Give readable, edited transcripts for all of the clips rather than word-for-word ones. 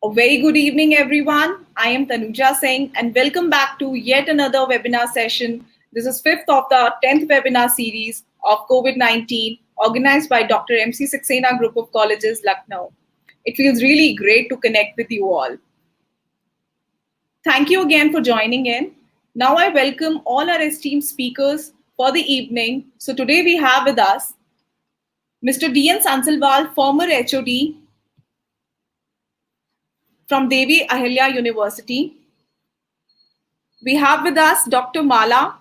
A very good evening, everyone. I am Tanuja Singh, and welcome back to yet another webinar session. This is fifth of the 10th webinar series of COVID-19, organized by Dr.M.C.Saxena Group of Colleges, Lucknow. It feels really great to connect with you all. Thank you again for joining in. Now I welcome all our esteemed speakers for the evening. So today we have with us Mr. D.N. Sansalwal, former HOD from Devi Ahilya University. We have with us Dr. Mala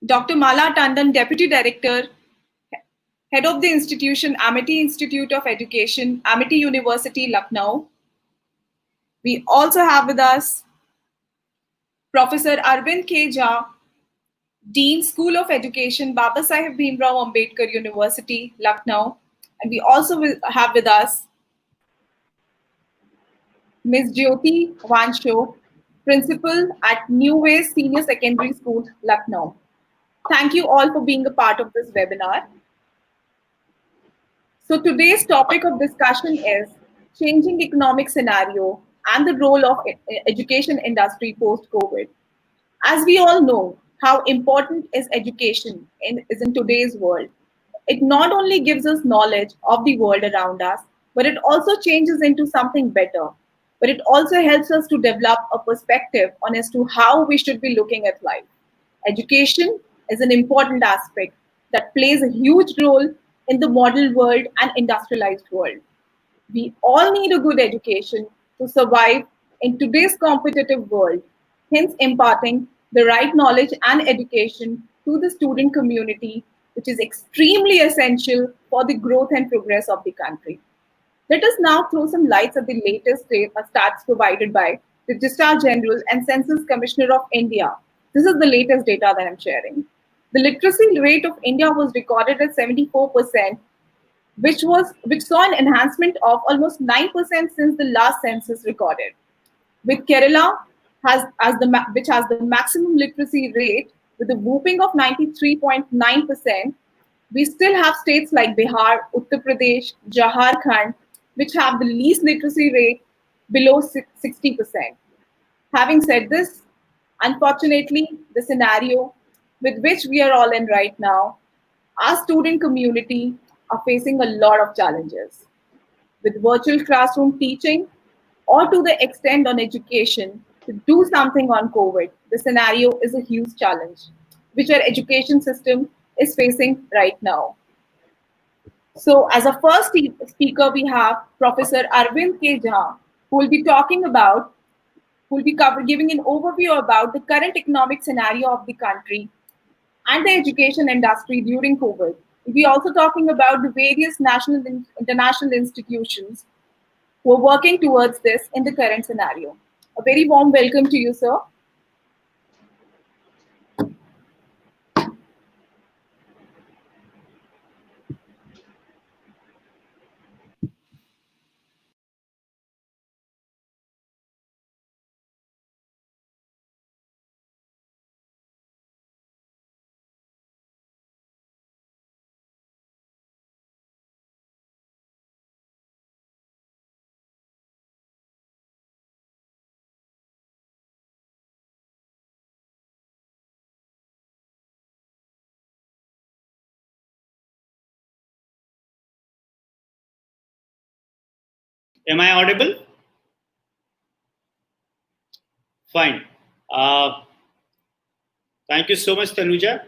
Tandon, Deputy Director, Head of the institution, Amity Institute of Education, Amity University, Lucknow. We also have with us Professor Arvind K. Jha, Dean, School of Education, Baba Saheb Bhimrao Ambedkar University, Lucknow. And we also will have with us Ms. Jyoti Vansho, Principal at New Ways Senior Secondary School, Lucknow. Thank you all for being a part of this webinar. So today's topic of discussion is changing economic scenario and the role of education industry post-COVID. As we all know, how important is education is in today's world. It not only gives us knowledge of the world around us, but it also changes into something better. But it also helps us to develop a perspective on as to how we should be looking at life. Education is an important aspect that plays a huge role in the model world and industrialized world. We all need a good education to survive in today's competitive world, hence imparting the right knowledge and education to the student community, which is extremely essential for the growth and progress of the country. Let us now throw some lights at the latest stats provided by the Registrar General and Census Commissioner of India. This is the latest data that I'm sharing. The literacy rate of India was recorded at 74%, which saw an enhancement of almost 9% since the last census recorded. With Kerala which has the maximum literacy rate with a whooping of 93.9%, we still have states like Bihar, Uttar Pradesh, Jharkhand, which have the least literacy rate below 60%. Having said this, unfortunately, the scenario with which we are all in right now, our student community are facing a lot of challenges. With virtual classroom teaching, or to the extent on education, to do something on COVID, the scenario is a huge challenge, which our education system is facing right now. So, as a first speaker, we have Professor Arvind K. Jha, who will be talking about, who will be giving an overview about the current economic scenario of the country and the education industry during COVID. We'll be also talking about the various national and international institutions who are working towards this in the current scenario. A very warm welcome to you, sir. Am I audible? Fine. Thank you so much, Tanuja.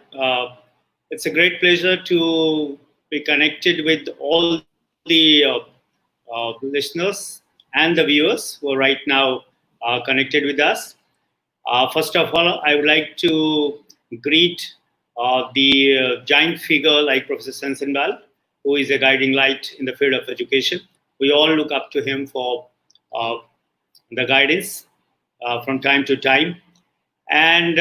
It's a great pleasure to be connected with all the listeners and the viewers who are right now connected with us. First of all, I would like to greet the giant figure like Professor Sensenbal, who is a guiding light in the field of education. We all look up to him for uh, the guidance from time to time. And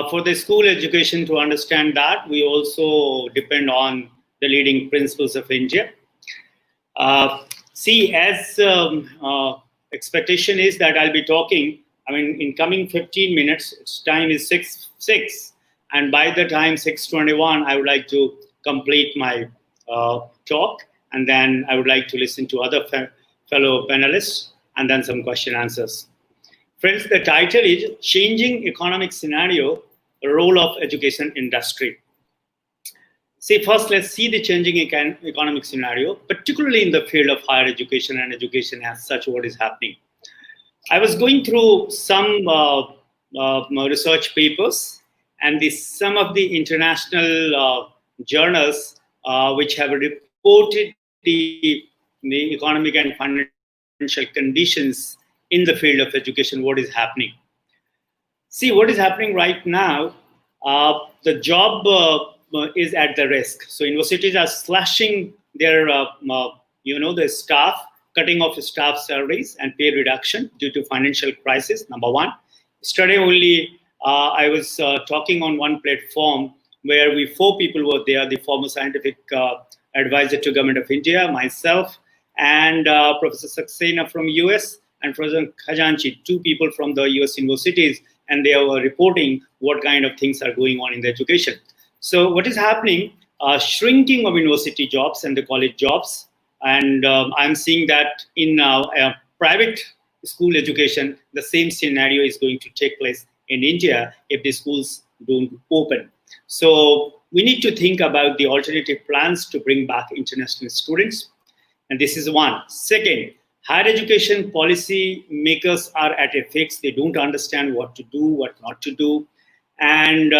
for the school education to understand that, we also depend on the leading principles of India. See, as expectation is that I'll be talking, I mean, in coming 15 minutes, its time is 6, and by the time 6:21, I would like to complete my talk. and then I would like to listen to other fellow panelists, and then some question answers. Friends, the title is Changing Economic Scenario, Role of Education Industry. See, first, let's see the changing economic scenario, particularly in the field of higher education and education as such, what is happening. I was going through some research papers and some of the international journals which have reported the economic and financial conditions in the field of education, what is happening. See, what is happening right now, the job is at the risk. So universities are slashing their, the staff, cutting off staff salaries and pay reduction due to financial crisis, number one. Yesterday only, I was talking on one platform where four people were there, the former scientific advisor to Government of India, myself, and Professor Saxena from US, and Professor Khajanchi, two people from the US universities, and they were reporting what kind of things are going on in the education. So what is happening? Shrinking of university jobs and the college jobs, and I'm seeing that in private school education, the same scenario is going to take place in India if the schools don't open. So we need to think about the alternative plans to bring back international students. And this is one. Second, higher education policy makers are at a fix. They don't understand what to do, what not to do. And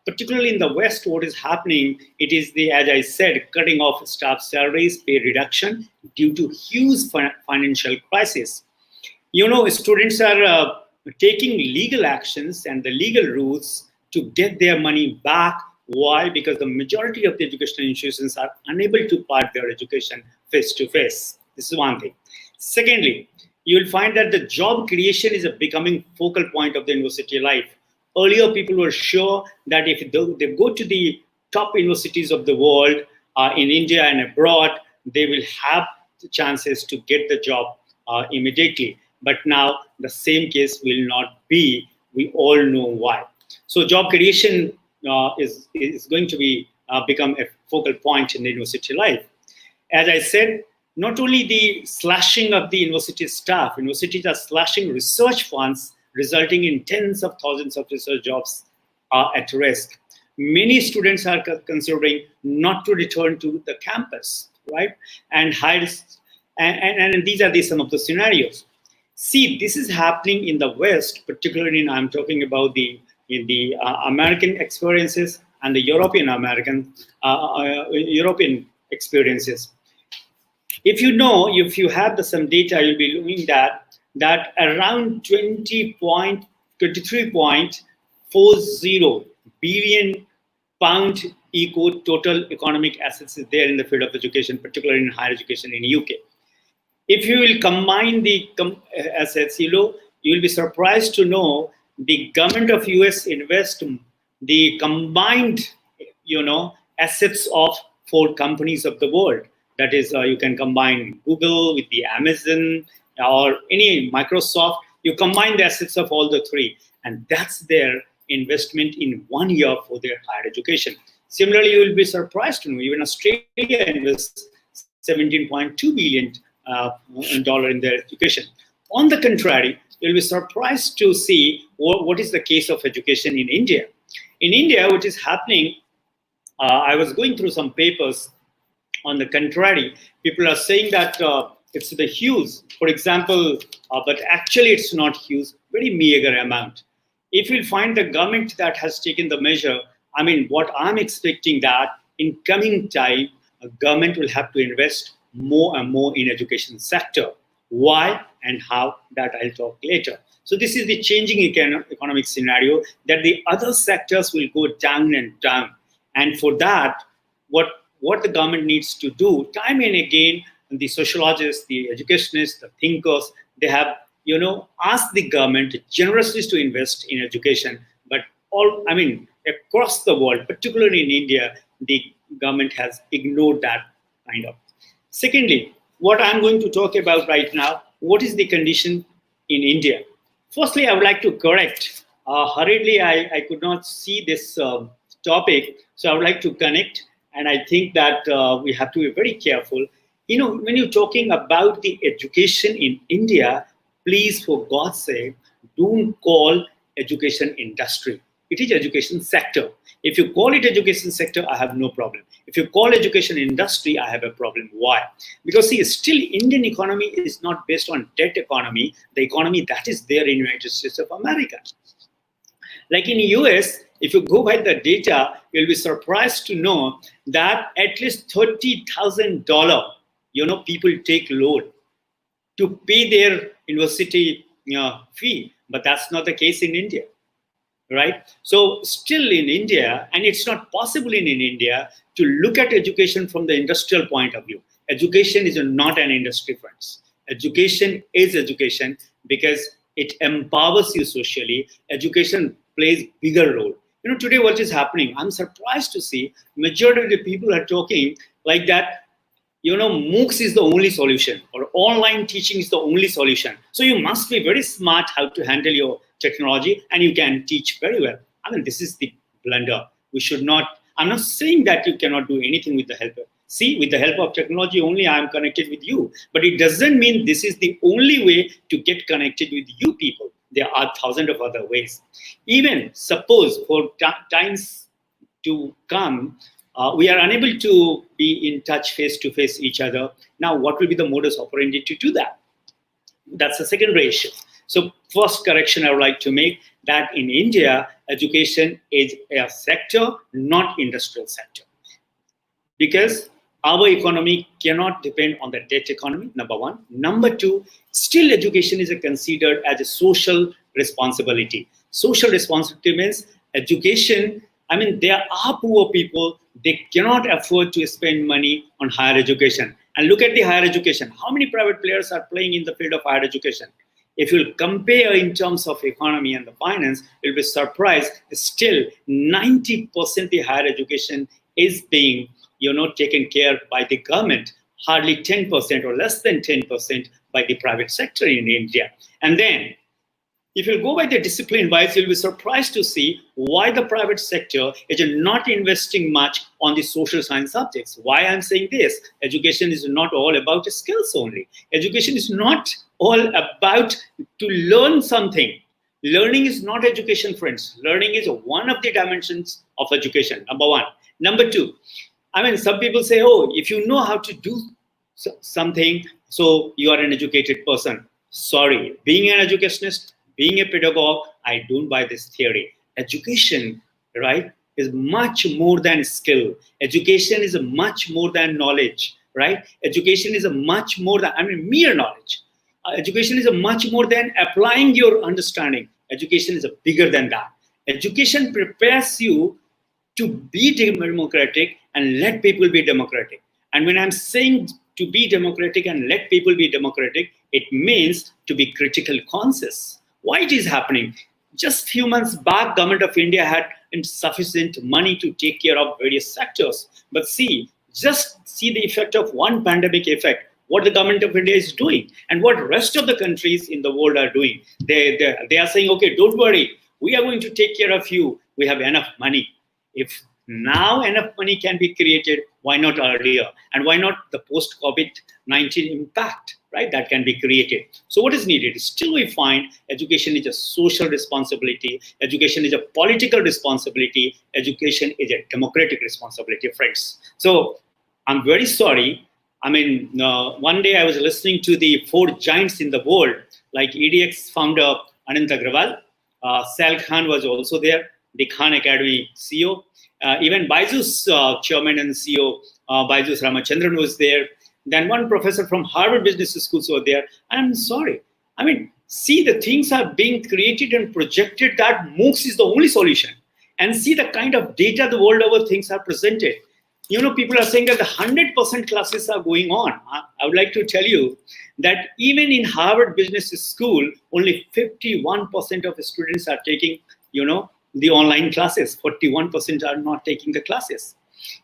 particularly in the West, what is happening, it is as I said, cutting off staff salaries, pay reduction due to huge financial crisis. Students are taking legal actions and the legal routes to get their money back. Why? Because the majority of the educational institutions are unable to part their education face to face. This is one thing. Secondly, you will find that the job creation is becoming focal point of the university life. Earlier, people were sure that if they go to the top universities of the world in India and abroad, they will have the chances to get the job immediately. But now the same case will not be. We all know why. So job creation is going to become a focal point in the university life. As I said, not only the slashing of the university staff, universities are slashing research funds, resulting in tens of thousands of research jobs at risk. Many students are considering not to return to the campus, right? And these are some of the scenarios. See, this is happening in the West, particularly I'm talking about in the American experiences and the European experiences. If you have some data, you'll be looking that around 23.40 billion pound equal total economic assets is there in the field of education, particularly in higher education in UK. If you will combine the assets, you will be surprised to know the government of US invest the combined, assets of 4 companies of the world. That is, you can combine Google with the Amazon or any Microsoft. You combine the assets of all the 3, and that's their investment in 1 year for their higher education. Similarly, you will be surprised to know even Australia invests $17.2 billion in their education. On the contrary, you'll be surprised to see what is the case of education in India. In India, which is happening, I was going through some papers. On the contrary, people are saying that it's the huge, for example, but actually it's not huge, very meager amount. If you find the government that has taken the measure, what I'm expecting that in coming time, government will have to invest more and more in education sector. Why and how, that I'll talk later. So this is the changing economic scenario, that the other sectors will go down and down. And for that, what the government needs to do, time and again, the sociologists, the educationists, the thinkers, they have, asked the government generously to invest in education. But across the world, particularly in India, the government has ignored that kind of. Secondly, what I'm going to talk about right now, what is the condition in India? Firstly, I would like to correct. Hurriedly, I could not see this topic, so I would like to connect. And I think that we have to be very careful. when you're talking about the education in India, please, for God's sake, don't call education industry. It is education sector. If you call it education sector, I have no problem. If you call education industry, I have a problem. Why? Because see, still Indian economy is not based on debt economy, the economy that is there in United States of America. Like in US, if you go by the data, you'll be surprised to know that at least $30,000, people take loan to pay their university fee. But that's not the case in India, right? So still in India, and it's not possible in India to look at education from the industrial point of view. Education is not an industry, friends. Education is education because it empowers you socially. Education plays bigger role. Today what is happening, I'm surprised to see majority of the people are talking like that, MOOCs is the only solution or online teaching is the only solution. So you must be very smart how to handle your technology and you can teach very well. I mean, this is the blunder. We should not, I'm not saying that you cannot do anything with the help of, see, with the help of technology only I am connected with you. But it doesn't mean this is the only way to get connected with you people. There are thousands of other ways. Even suppose for times to come, we are unable to be in touch face-to-face each other. Now, what will be the modus operandi to do that? That's the secondary issue. So first correction I would like to make that in India, education is a sector, not industrial sector. Because our economy cannot depend on the debt economy, number one. Number two, still education is considered as a social responsibility. Social responsibility means education, I mean, there are poor people, they cannot afford to spend money on higher education. And look at the higher education. How many private players are playing in the field of higher education? If you compare in terms of economy and the finance, you'll be surprised. Still, 90% the higher education is being taken care by the government, hardly 10% or less than 10% by the private sector in India. And then, if you go by the discipline wise, you'll be surprised to see why the private sector is not investing much on the social science subjects. Why I'm saying this? Education is not all about skills only. Education is not all about to learn something. Learning is not education, friends. Learning is one of the dimensions of education, number one. Number two, I mean, some people say, oh, if you know how to do something, so you are an educated person. Sorry, being an educationist, being a pedagogue, I don't buy this theory. Education, right, is much more than skill. Education is much more than knowledge, right? Education is much more than, mere knowledge. Education is much more than applying your understanding. Education is bigger than that. Education prepares you to be democratic and let people be democratic. And when I'm saying to be democratic and let people be democratic, it means to be critical conscious. Why it is happening? Just few months back, government of India had insufficient money to take care of various sectors. But just see the effect of one pandemic effect, what the government of India is doing and what rest of the countries in the world are doing. They are saying, okay, don't worry, we are going to take care of you. We have enough money. If now enough money can be created, why not earlier? And why not the post-COVID-19 impact, right? That can be created. So what is needed? Still we find education is a social responsibility. Education is a political responsibility. Education is a democratic responsibility, friends. So I'm very sorry. One day I was listening to the 4 giants in the world, like EDX founder Anant Agrawal, Sal Khan was also there, the Khan Academy CEO, even Byju's chairman and CEO, Byju's Ramachandran was there. Then one professor from Harvard Business School was there. I'm sorry. See the things are being created and projected that MOOCs is the only solution. And see the kind of data the world over things are presented. People are saying that the 100% classes are going on. I would like to tell you that even in Harvard Business School, only 51% of the students are taking, the online classes. 41% are not taking the classes.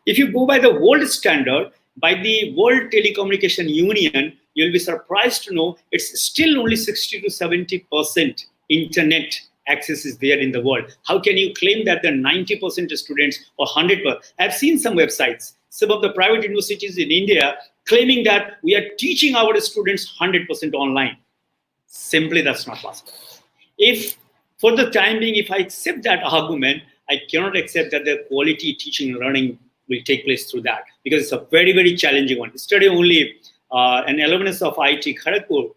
If you go by the world standard, by the World Telecommunication Union, you'll be surprised to know it's still only 60 to 70% internet access is there in the world. How can you claim that the 90% of students or 100%? I've seen some websites. Some of the private universities in India, claiming that we are teaching our students 100% online. Simply, that's not possible. If, for the time being, if I accept that argument, I cannot accept that the quality teaching and learning will take place through that, because it's a very, very challenging one. Yesterday only, an alumnus of IIT Kharagpur,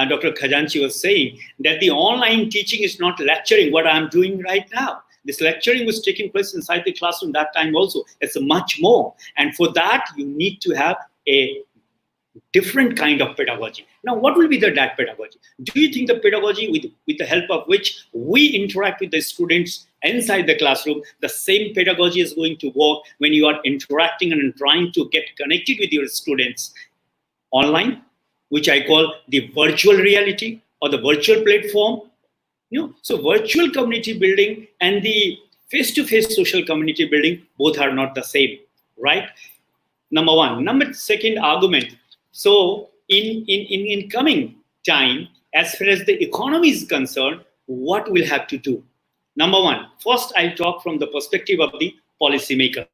Dr. Khajanchi, was saying that the online teaching is not lecturing, what I'm doing right now. This lecturing was taking place inside the classroom that time also. It's much more. And for that, you need to have a different kind of pedagogy. Now, what will be that pedagogy? Do you think the pedagogy with the help of which we interact with the students inside the classroom, the same pedagogy is going to work when you are interacting and trying to get connected with your students online, which I call the virtual reality or the virtual platform? So virtual community building and the face-to-face social community building, both are not the same, right? Number one. Number second argument. So in coming time, as far as the economy is concerned, what we'll have to do? Number one, first I'll talk from the perspective of the policymakers.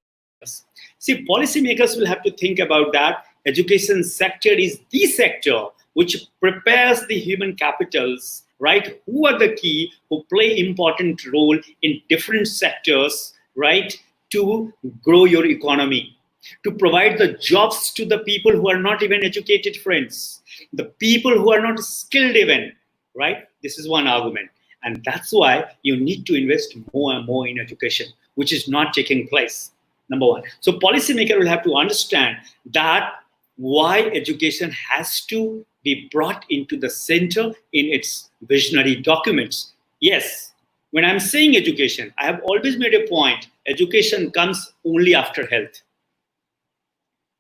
See, policymakers will have to think about that. Education sector is the sector which prepares the human capitals, right? Who are the key, who play important role in different sectors, right? To grow your economy, to provide the jobs to the people who are not even educated, friends, the people who are not skilled even, right? This is one argument. And that's why you need to invest more and more in education, which is not taking place. Number one. So policymaker will have to understand that why education has to be brought into the center in its visionary documents. Yes, when I'm saying education, I have always made a point, education comes only after health,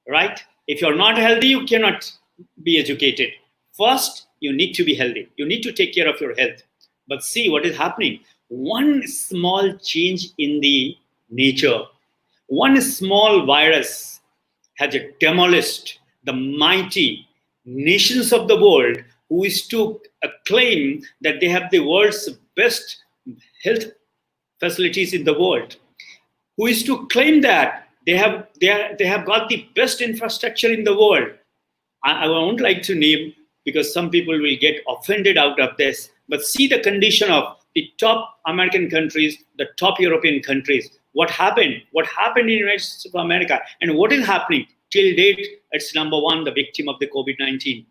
right? If you're not healthy, you cannot be educated. First, you need to be healthy. You need to take care of your health. But see what is happening. One small change in the nature, one small virus has demolished the mighty nations of the world who is to claim that they have the world's best health facilities in the world, who is to claim that they have got the best infrastructure in the world. I won't like to name because some people will get offended out of this, but see the condition of the top American countries, the top European countries. What happened? What happened in the United States of America? And what is happening? Till date, it's number one, the victim of the COVID-19.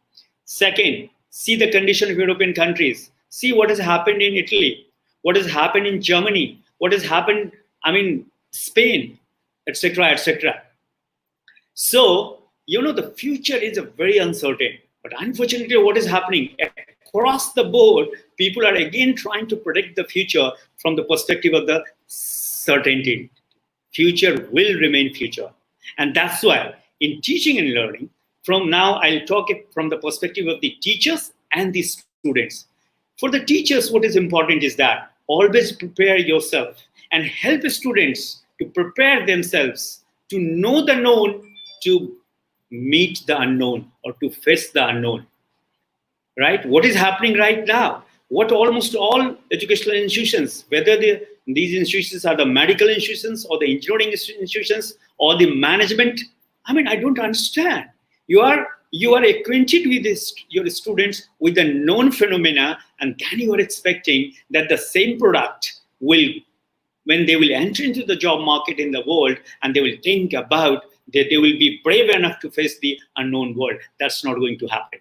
Second, see the condition of European countries. See what has happened in Italy, what has happened in Germany, what has happened, Spain, etc., etc. So, the future is very uncertain. But unfortunately, what is happening across the board, people are again trying to predict the future from the perspective of the certainty. Future will remain future. And that's why in teaching and learning, from now, I'll talk it from the perspective of the teachers and the students. For the teachers, what is important is that always prepare yourself and help students to prepare themselves to know the known, to meet the unknown or to face the unknown. Right? What is happening right now? What almost all educational institutions, whether these institutions are the medical institutions or the engineering institutions or the management, I don't understand. You are acquainted with your students with the known phenomena, and then you are expecting that the same product will, when they will enter into the job market in the world and they will think about that they will be brave enough to face the unknown world. That's not going to happen.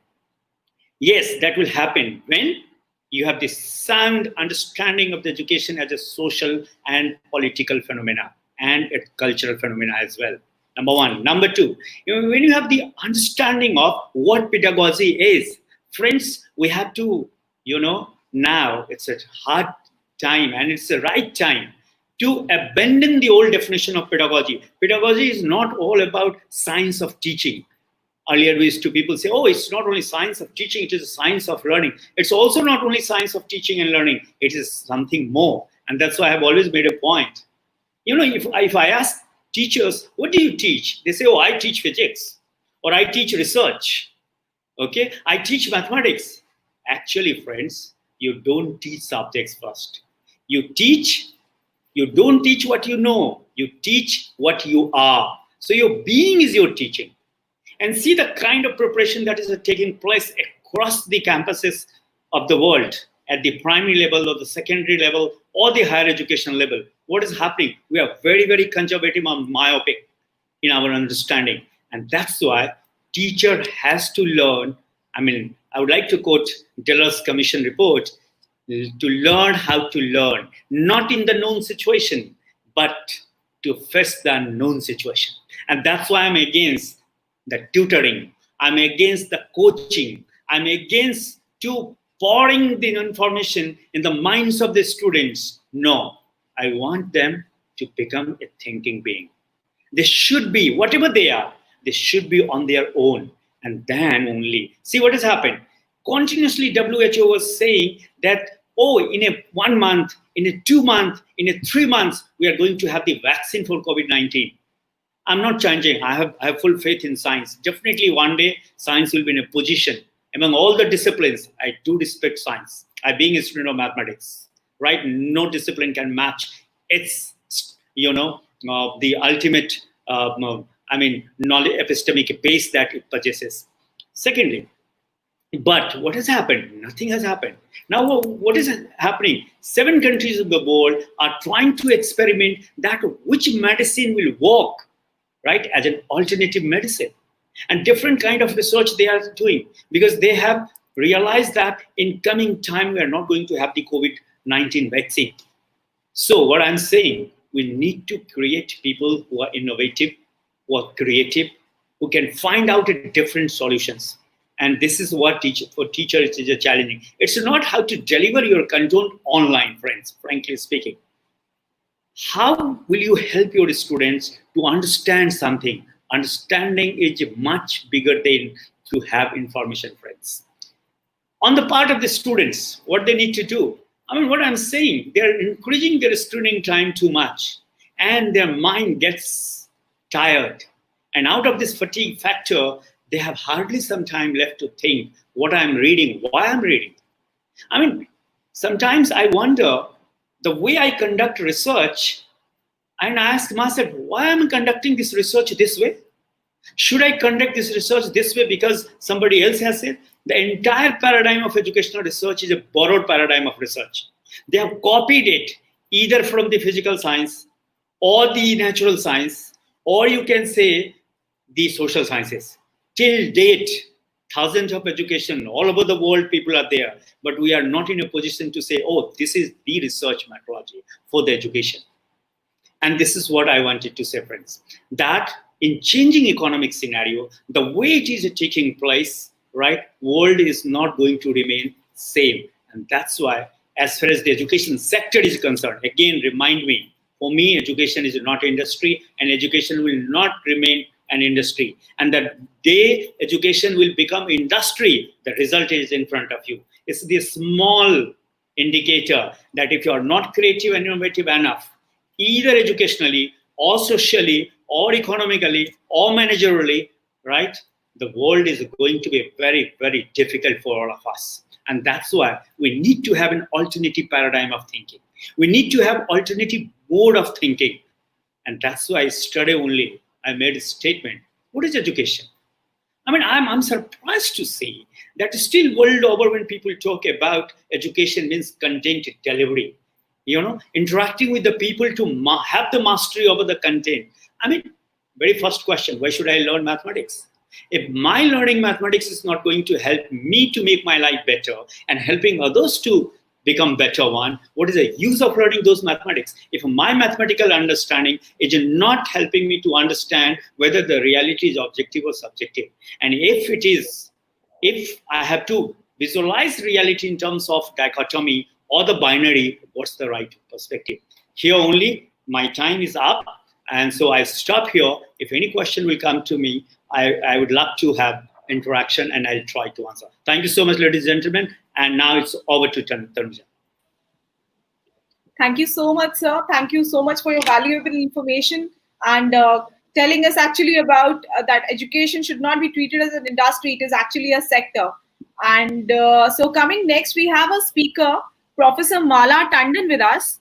Yes, that will happen when you have this sound understanding of the education as a social and political phenomena and a cultural phenomena as well. Number one. Number two, when you have the understanding of what pedagogy is, friends, we have to, now it's a hard time and it's the right time to abandon the old definition of pedagogy. Pedagogy is not all about science of teaching. Earlier, people say, oh, it's not only science of teaching, it is a science of learning. It's also not only science of teaching and learning, it is something more. And that's why I've always made a point. If I ask teachers, what do you teach? They say, oh, I teach physics, or I teach research. Okay, I teach mathematics. Actually, friends, you don't teach subjects first. You don't teach what you know. You teach what you are. So your being is your teaching. and see the kind of preparation that is taking place across the campuses of the world at the primary level or the secondary level or the higher education level. What is happening? We are very, very conservative and myopic in our understanding. And that's why teacher has to learn. I mean, I would like to quote Delors Commission report, to learn how to learn, not in the known situation, but to face the unknown situation. And that's why I'm against the tutoring. I'm against the coaching. I'm against to pouring the information in the minds of the students. No, I want them to become a thinking being. They should be, whatever they are, they should be on their own. And then only, see what has happened. Continuously, WHO was saying that, oh, in a 1 month, in a 2 month, in a 3 months, we are going to have the vaccine for COVID-19. I'm not changing. I have full faith in science. Definitely one day, science will be in a position. Among all the disciplines, I do respect science. I being a student of mathematics, right? No discipline can match its, the ultimate, knowledge, epistemic base that it possesses. Secondly, but what has happened? Nothing has happened. Now, what is happening? 7 countries of the world are trying to experiment that which medicine will work, right, as an alternative medicine. And different kind of research they are doing, because they have realized that in coming time, we are not going to have the COVID-19 vaccine. So what I'm saying, we need to create people who are innovative, who are creative, who can find out different solutions. And this is what for teachers is challenging. It's not how to deliver your content online, friends, frankly speaking. How will you help your students to understand something? Understanding is much bigger than to have information, friends. On the part of the students, what they need to do, I mean, what I'm saying, they're increasing their screening time too much, and their mind gets tired. And out of this fatigue factor, they have hardly some time left to think what I'm reading, why I'm reading. I mean, sometimes I wonder the way I conduct research, and I ask myself, why am I conducting this research this way? Should I conduct this research this way because somebody else has it? The entire paradigm of educational research is a borrowed paradigm of research. They have copied it either from the physical science or the natural science, or you can say the social sciences. Till date, thousands of education all over the world, people are there, but we are not in a position to say, oh, this is the research methodology for the education. And this is what I wanted to say, friends, that in changing economic scenario, the way it is taking place, right, world is not going to remain same. And that's why, as far as the education sector is concerned, again, remind me, for me, education is not industry, and education will not remain an industry. And the day education will become industry, the result is in front of you. It's the small indicator that if you are not creative and innovative enough, either educationally or socially or economically or managerially, right, the world is going to be very, very difficult for all of us. And that's why we need to have an alternative paradigm of thinking. We need to have alternative mode of thinking. And that's why yesterday only I made a statement. What is education? I mean, I'm surprised to see that still world over when people talk about education means content delivery, interacting with the people to have the mastery over the content. I mean, very first question, why should I learn mathematics? If my learning mathematics is not going to help me to make my life better and helping others to become better one, what is the use of learning those mathematics? If my mathematical understanding is not helping me to understand whether the reality is objective or subjective, and if I have to visualize reality in terms of dichotomy or the binary, what's the right perspective? Here only, my time is up, and so I stop here. If any question will come to me, I would love to have interaction, and I'll try to answer. Thank you so much, ladies and gentlemen. And now it's over to Tanuja. Thank you so much, sir. Thank you so much for your valuable information and telling us actually about that education should not be treated as an industry. It is actually a sector. And so coming next, we have a speaker, Professor Mala Tandon with us.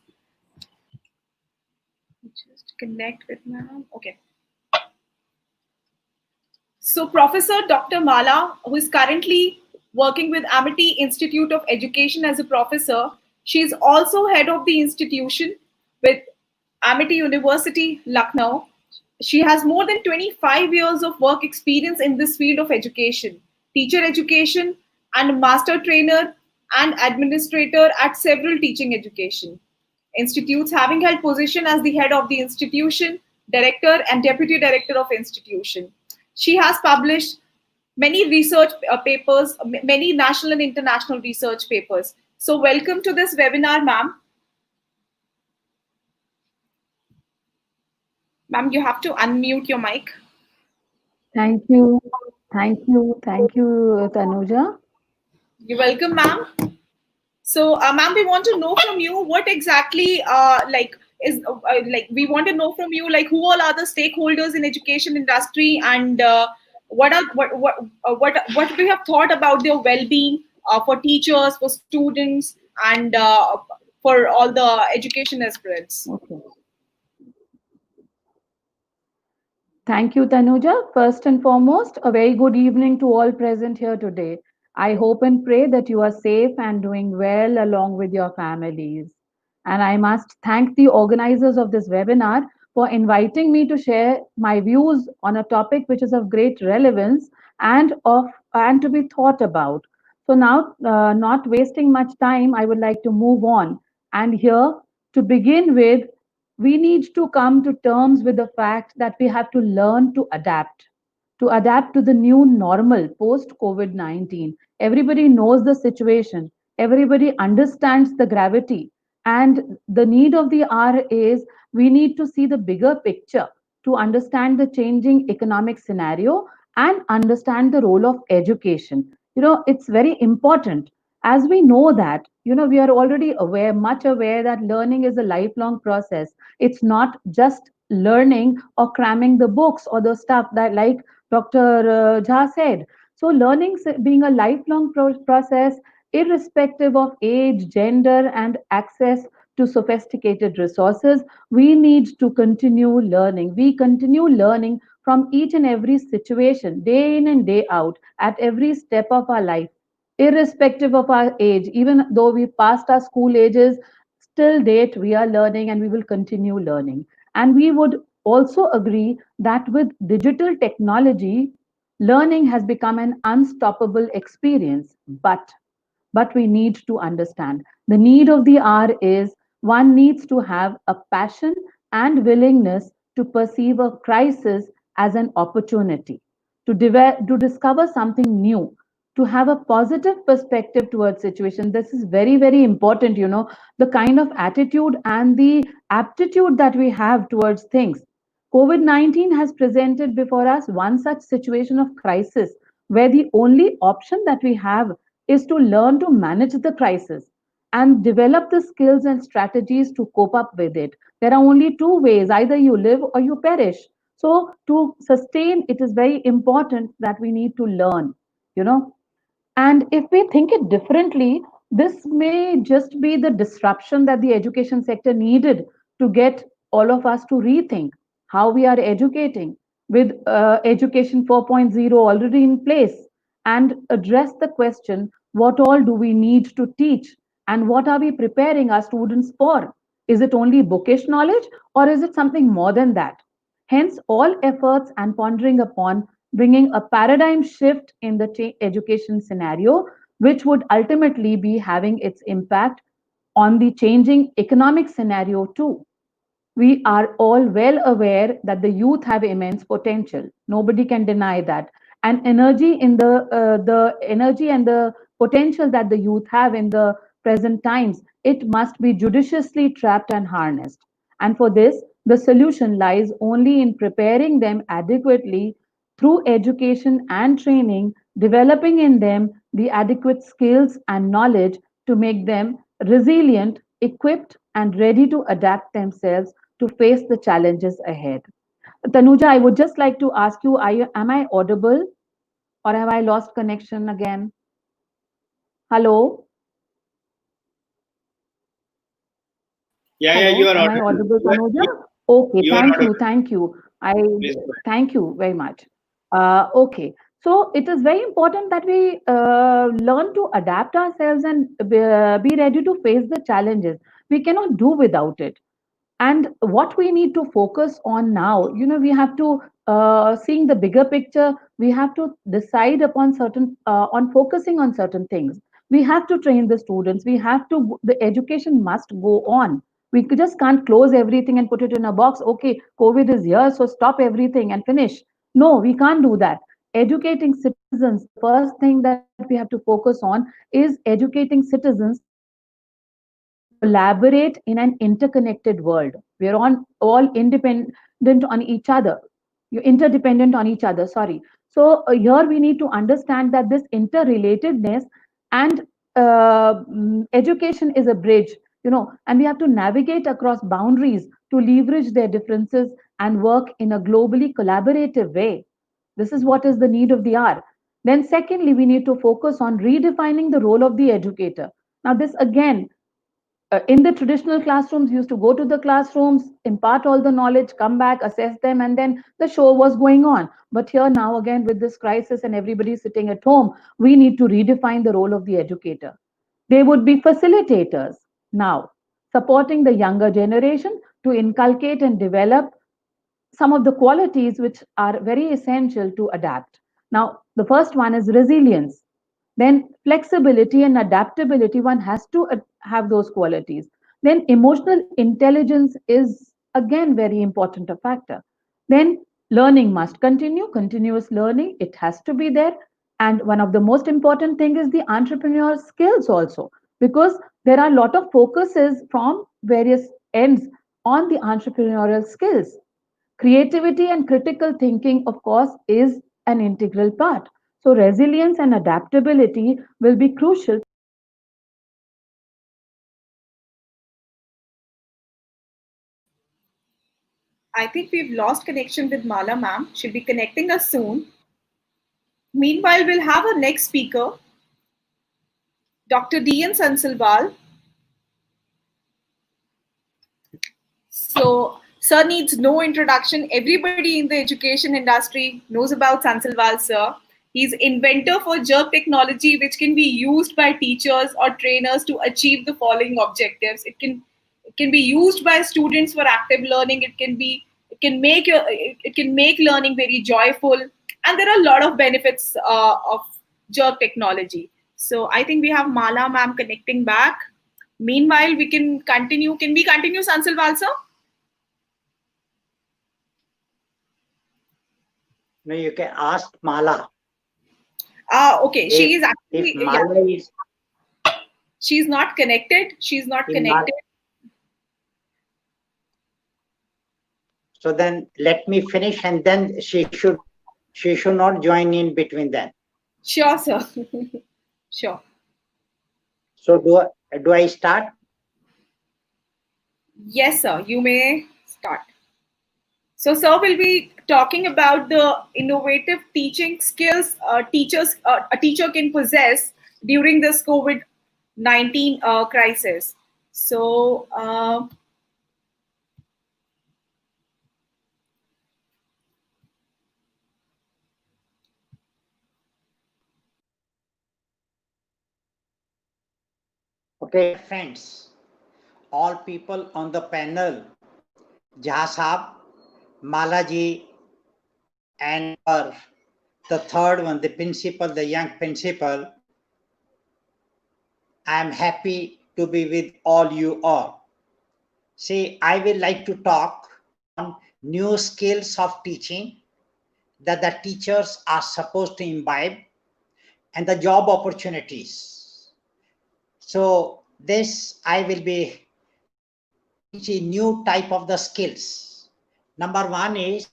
Just connect with ma'am. Okay. So, Professor Dr. Mala, who is currently working with Amity Institute of Education as a professor, she is also head of the institution with Amity University, Lucknow. She has more than 25 years of work experience in this field of education, teacher education, and master trainer and administrator at several teaching education institutes, having held position as the head of the institution, director, and deputy director of institution. She has published many research papers, many national and international research papers. So, welcome to this webinar, ma'am. Ma'am, you have to unmute your mic. Thank you. Thank you. Thank you, Tanuja. You're welcome, ma'am. So, ma'am, we want to know from you what exactly, like we want to know from you, like who all are the stakeholders in education industry, and what we have thought about their well-being for teachers, for students, and for all the education aspirants. Okay. Thank you, Tanuja. First and foremost, a very good evening to all present here today. I hope and pray that you are safe and doing well along with your families. And I must thank the organizers of this webinar for inviting me to share my views on a topic which is of great relevance and to be thought about. So now, not wasting much time, I would like to move on. And here, to begin with, we need to come to terms with the fact that we have to learn to adapt to the new normal post COVID 19. Everybody knows the situation, everybody understands the gravity, and the need of the hour is we need to see the bigger picture to understand the changing economic scenario and understand the role of education. It's very important, as we know that we are already aware, much aware, that learning is a lifelong process. It's not just learning or cramming the books or the stuff that, like Dr. Jha said. So learning being a lifelong process, irrespective of age, gender, and access to sophisticated resources, we need to continue learning. We continue learning from each and every situation, day in and day out, at every step of our life, irrespective of our age. Even though we passed our school ages, still date we are learning and we will continue learning. And we would also agree that with digital technology, learning has become an unstoppable experience. But we need to understand the need of the hour is one needs to have a passion and willingness to perceive a crisis as an opportunity, to discover something new, to have a positive perspective towards situation. This is very, very important. The kind of attitude and the aptitude that we have towards things. COVID-19 has presented before us one such situation of crisis where the only option that we have is to learn to manage the crisis and develop the skills and strategies to cope up with it. There are only two ways: either you live or you perish. So, to sustain, it is very important that we need to learn, you know. And if we think it differently, this may just be the disruption that the education sector needed to get all of us to rethink how we are educating, with Education 4.0 already in place, and address the question, what all do we need to teach and what are we preparing our students for? Is it only bookish knowledge or is it something more than that? Hence, all efforts and pondering upon bringing a paradigm shift in the education scenario, which would ultimately be having its impact on the changing economic scenario too. We are all well aware that the youth have immense potential. Nobody can deny that. And the energy and the potential that the youth have in the present times, it must be judiciously trapped and harnessed. And for this, the solution lies only in preparing them adequately through education and training, developing in them the adequate skills and knowledge to make them resilient, equipped, and ready to adapt themselves to face the challenges ahead. Tanuja, I would just like to ask you, am I audible or have I lost connection again? Hello? Yeah, Hello? you are Am I audible. audible, Tanuja? Okay, You are thank you. audible. Thank you. I Please go ahead. thank you very much. Okay. So it is very important that we learn to adapt ourselves and be ready to face the challenges. We cannot do without it. And what we need to focus on now, we have to seeing the bigger picture. We have to decide upon certain on focusing on certain things. We have to train the students. We have to the education must go on. Just can't close everything and put it in a box. Okay, COVID is here, so stop everything and finish. No, we can't do that. Educating citizens, the first thing that we have to focus on is educating citizens to collaborate in an interconnected world. We're all independent on each other. You're interdependent on each other. Sorry. So here we need to understand that this interrelatedness and education is a bridge, and we have to navigate across boundaries to leverage their differences and work in a globally collaborative way. This is what is the need of the hour. Then, secondly, we need to focus on redefining the role of the educator. Now, this again, in the traditional classrooms, used to go to the classrooms, impart all the knowledge, come back, assess them, and then the show was going on. But here now, again, with this crisis and everybody sitting at home, we need to redefine the role of the educator. They would be facilitators now, supporting the younger generation to inculcate and develop some of the qualities which are very essential to adapt. Now, the first one is resilience. Then, flexibility and adaptability, one has to have those qualities. Then, emotional intelligence is again very important a factor. Then, learning must continue, continuous learning, it has to be there. And one of the most important thing is the entrepreneur skills also, because there are a lot of focuses from various ends on the entrepreneurial skills. Creativity and critical thinking, of course, is an integral part. So, resilience and adaptability will be crucial for success in the I think we've lost connection with Mala ma'am. She'll be connecting us soon. Meanwhile, we'll have our next speaker, Dr. D.N. Sansalwal. So, sir needs no introduction. Everybody in the education industry knows about Sansalwal, sir. He's inventor for jerk technology, which can be used by teachers or trainers to achieve the following objectives. It can be used by students for active learning. It can make learning very joyful, and there are a lot of benefits of jerk technology. So I think we have Mala ma'am connecting back. Meanwhile, we can continue. Can we continue, Sansalwal, sir? No, you can ask Mala. Okay. She is If actually, yeah, Mala is she's not connected. She's not in Mala, connected. so then let me finish, and then she should not join in between then. Sure, sir. Sure. So do I start? Yes, sir. You may start. So, sir will be talking about the innovative teaching skills a teacher can possess during this COVID-19 crisis. So, Okay, friends, all people on the panel, Jha Malaji, and our the third one, the principal, the young principal. I am happy to be with all you all. See, I will like to talk on new skills of teaching that the teachers are supposed to imbibe and the job opportunities. So this I will be teaching new type of the skills. Number one is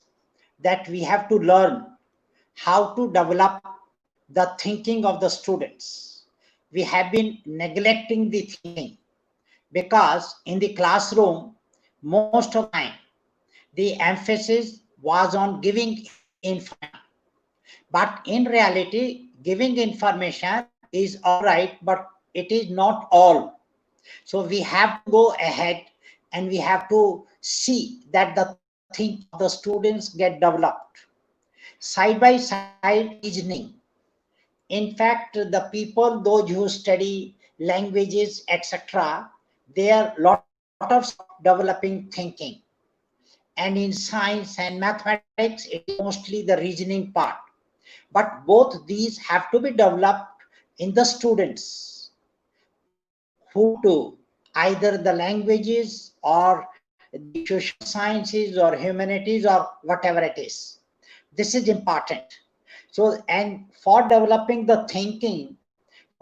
that we have to learn how to develop the thinking of the students. We have been neglecting the thinking because in the classroom, most of the time, the emphasis was on giving information. But in reality, giving information is all right, but it is not all. So we have to go ahead and we have to see that the thinking of the students get developed. side by side reasoning. In fact, the people, those who study languages, etc., there are lot of developing thinking. And in science and mathematics, it is mostly the reasoning part. But both these have to be developed in the students who to either the languages or the social sciences or humanities or whatever it is. This is important. So, and for developing the thinking,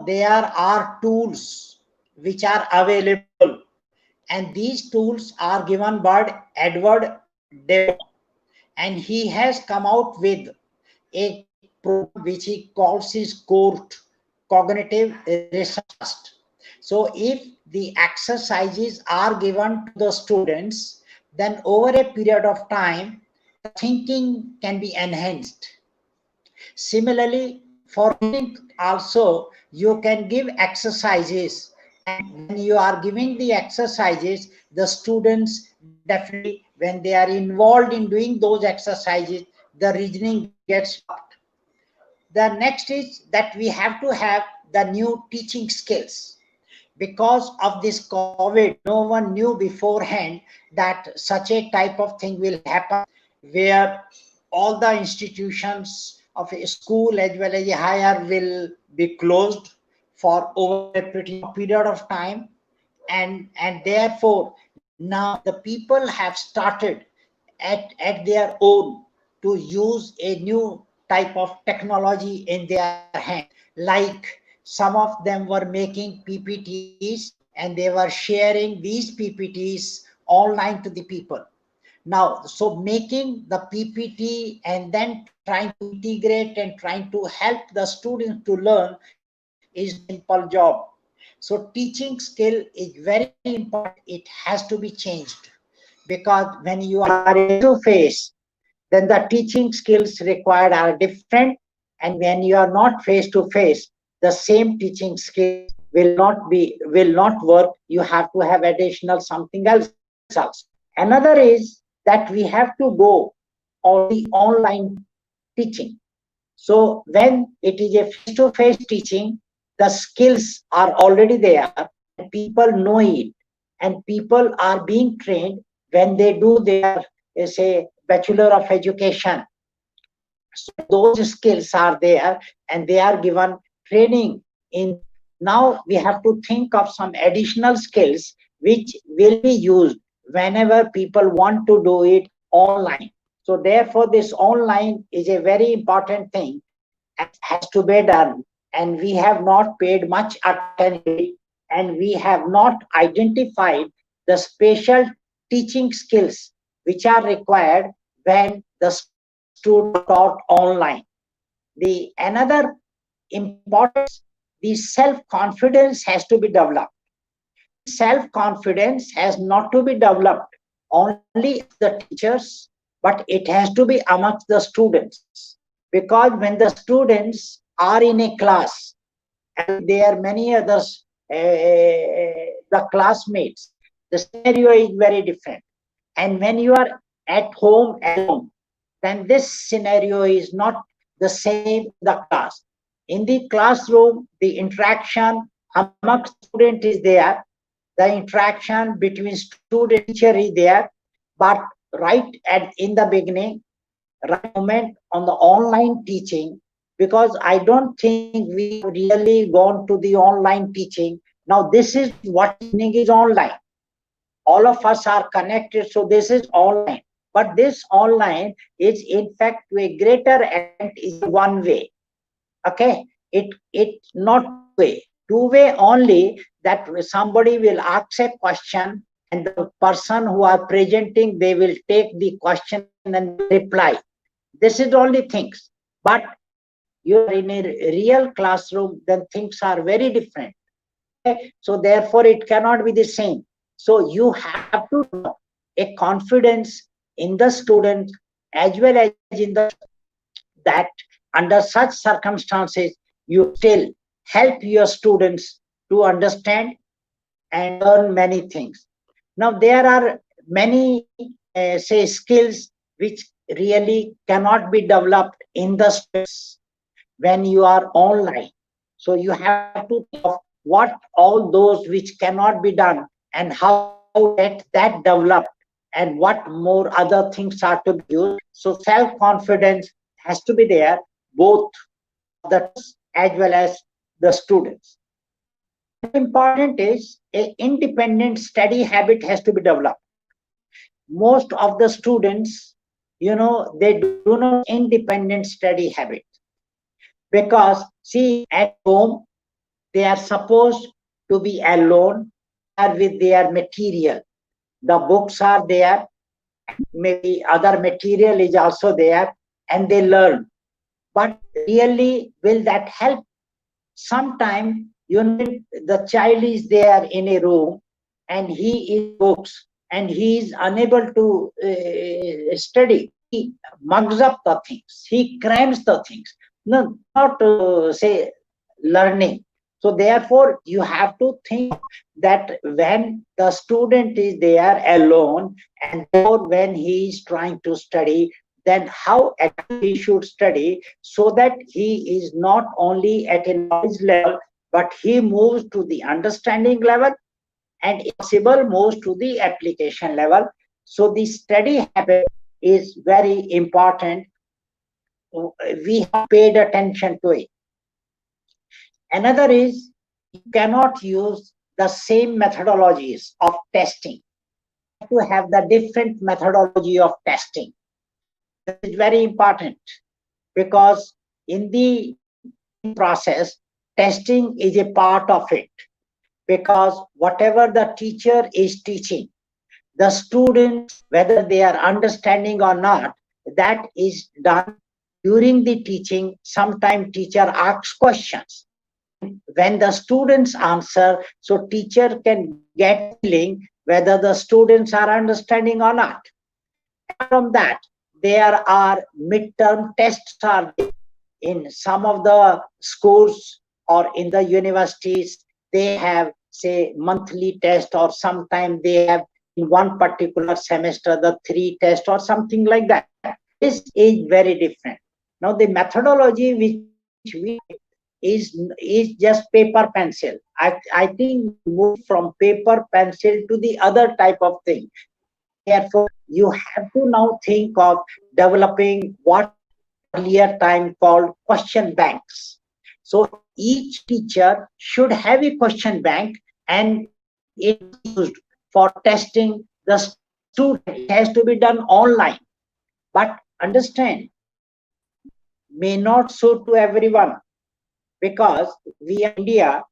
there are tools which are available, and these tools are given by Edward Debo, and he has come out with a program which he calls his court cognitive research. So if the exercises are given to the students, then over a period of time, the thinking can be enhanced. Similarly, for reading also, you can give exercises, and when you are giving the exercises, the students definitely, when they are involved in doing those exercises, the reasoning gets developed. The next is that we have to have the new teaching skills. Because of this COVID, no one knew beforehand that such a type of thing will happen, where all the institutions of a school as well as a higher will be closed for over a pretty long period of time. And therefore now the people have started at their own to use a new type of technology in their hand. Like some of them were making PPTs and they were sharing these PPTs online to the people. Now, so making the PPT and then trying to integrate and trying to help the students to learn is not a simple job. So teaching skill is very important. It has to be changed, because when you are in face to face, then the teaching skills required are different. And when you are not face to face, the same teaching skills will not work. You have to have additional something else also. Another is that we have to go on the online teaching. So when it is a face-to-face teaching, the skills are already there and people know it, and people are being trained when they do their, say, Bachelor of Education. So those skills are there and they are given training in that. Now we have to think of some additional skills which will be used whenever people want to do it online. So therefore this online is a very important thing and has to be done, and we have not paid much attention to it, and we have not identified the special teaching skills which are required when the students are taught online. The another important is the self-confidence has to be developed. This self-confidence has not to be developed only amongst the teachers, but it has to be amongst the students. Because when the students are in a class and there are many others, the classmates, the scenario is very different. And when you are at home alone, then this scenario is not the same in the class. In the classroom, the interaction amongst the student is there, the interaction between student and teacher is there, but right at in the beginning, right moment on the online teaching, because I don't think we have really gone to the online teaching. Now this is what is happening is online. All of us are connected, so this is online. But this online is in fact to a greater extent is a one way. Okay, it not two-way. Two-way only that somebody will ask a question and the person who are presenting, they will take the question and they will reply. This is only things. But you are in a real classroom, then things are very different. Okay, so therefore it cannot be the same. So you have to develop a confidence in the student as well as in the that under such circumstances you still help your students to understand and learn many things. Now there are many say skills which really cannot be developed in the students when you are online. So you have to think of what all those which cannot be done and how to get that developed and what more other things are to be used. So self-confidence has to be there, both of the teachers as well as the students. Another important is a independent study habit has to be developed. Most of the students, they do not independent study habit, because see, at home they are supposed to be alone. They are with their material. The books are there, maybe other material is also there, and they learn. But really, will that help? Sometimes, the child is there in a room and he is books and he is unable to study. He mugs up the things, he crams the things. No, not say learning. So therefore, you have to think that when the student is there alone, and therefore when he is trying to study, then how actually he should study, so that he is not only at a knowledge level, but he moves to the understanding level, and if possible moves to the application level. So the study habit is very important. We have paid attention to it. Another is, you cannot use the same methodologies of testing. You have to have the different methodology of testing. This is very important, because in the teaching process, testing is a part of it. Because whatever the teacher is teaching, the students, whether they are understanding or not, that is done during the teaching. Sometimes teacher asks questions. When the students answer, so teacher can get a feeling whether the students are understanding or not. Apart from that, there are midterm tests are there. In some of the schools or in the universities, they have, say, monthly test, or sometimes they have in one particular semester the 3 tests or something like that. This is very different. Now the methodology which we is just paper pencil. I think we move from paper pencil to the other type of thing. Therefore, you have to now think of developing what earlier time called question banks. So each teacher should have a question bank, and it must be used for testing the student. It has to be done online. But understand, may not suit to everyone, because we are India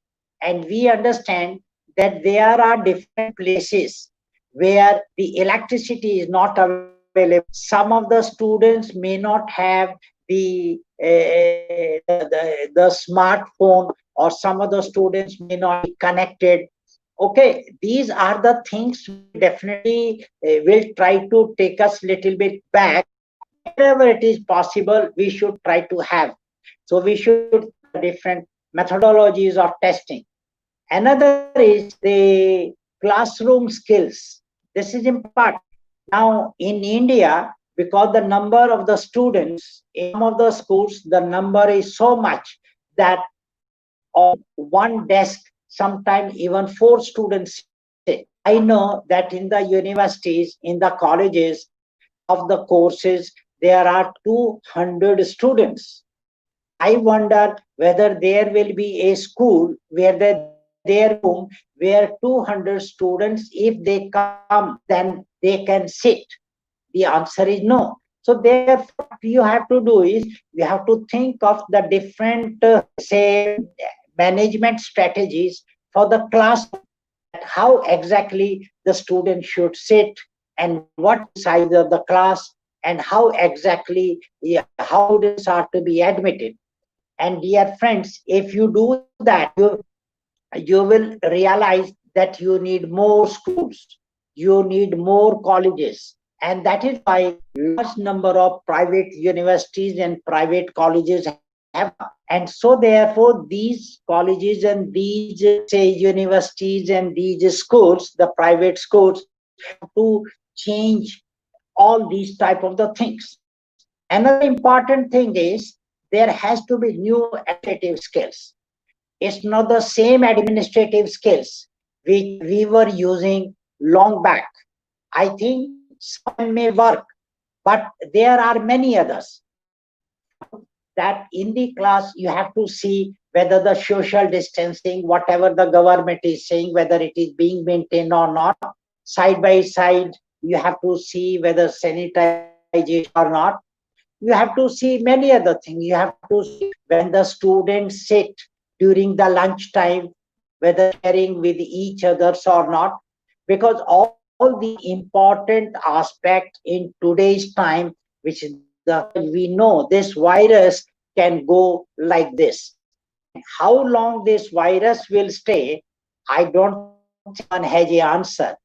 and we understand that there are different places where the electricity is not available. Some of the students may not have the smartphone, or some of the students may not be connected. Okay, these are the things we definitely will try to take us little bit back. Wherever it is possible, we should try to have. So we should different methodologies of testing. Another is the classroom skills. This is important. Now in India, because the number of the students in some of the schools, the number is so much that on one desk, sometimes even 4 students sit. I know that in the universities, in the colleges of the courses, there are 200 students. I wonder whether there will be a school where their room where 200 students, if they come, then they can sit. The answer is no. So therefore, what you have to do is, you have to think of the different, say, management strategies for the class, how exactly the student should sit, and what size of the class, and how exactly, yeah, how students are to be admitted. And dear friends, if you do that, you will realize that you need more schools, you need more colleges. And that is why large number of private universities and private colleges have. And so therefore, these colleges and these, say, universities and these schools, the private schools, have to change all these type of the things. Another important thing is there has to be new administrative skills. It's not the same administrative skills which we were using long back. I think some of them may work, but there are many others. That in the class you have to see whether the social distancing, whatever the government is saying, whether it is being maintained or not. Side by side, you have to see whether sanitization or not. You have to see many other things. You have to see when the students sit during the lunch time, whether sharing with each others or not, because all the important aspect in today's time, which is the we know this virus can go like this. And how long this virus will stay, I don't think anyone has a answer.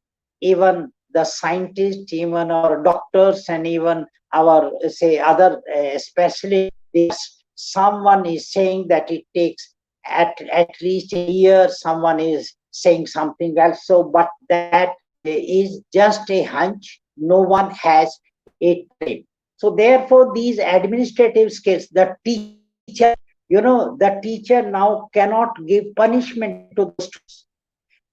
Even the scientists, even our doctors, and even our say other specialists, someone is saying that it takes at least a year. Someone is saying something else. So, but that is just a hunch. No one has it. So therefore, these administrative skills, the teacher, the teacher now cannot give punishment to the students.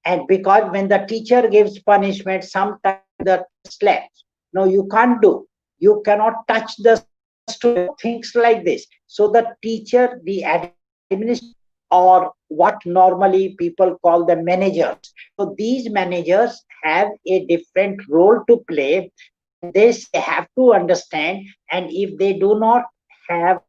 And because when the teacher gives punishment, sometimes the slaps. No, you can't do. You cannot touch the student. Things like this. So the teacher, the administrator, or what normally people call the managers. So these managers have a different role to play, and they have to understand. And if they do not have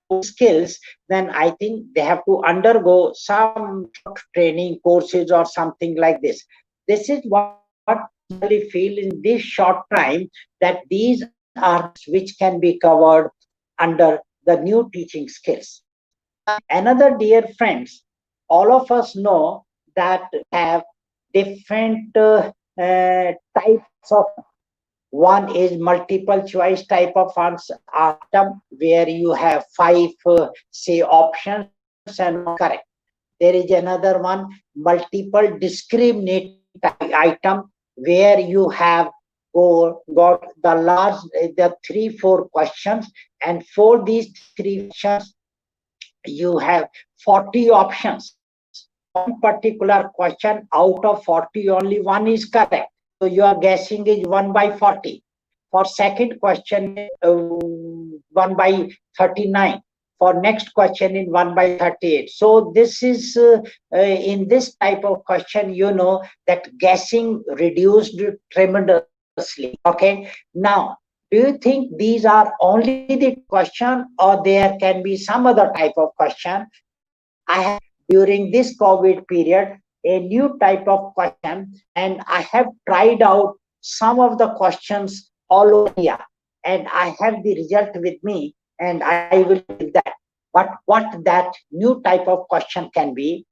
those skills, then I think they have to undergo some short training courses or something like this. This is what I personally feel in this short time, that these are which can be covered under the new teaching skills. Another, dear friends, all of us know that have different types of. One is multiple choice type of answer item where you have five say options and one is correct. There is another one, multiple discriminate item, where you have got the last the 3-4 questions, and for these 3 questions you have 40 options. One particular question out of 40, only one is correct. So your guessing is 1 by 40. For second question, 1 by 39. For next question in 1 by 38. So this is in this type of question, that guessing reduced tremendously. Okay. Now, do you think these are only the question, or there can be some other type of question? I have during this COVID period a new type of question, and I have tried out some of the questions all over India, and I have the result with me, and I will give that. But what that new type of question can be?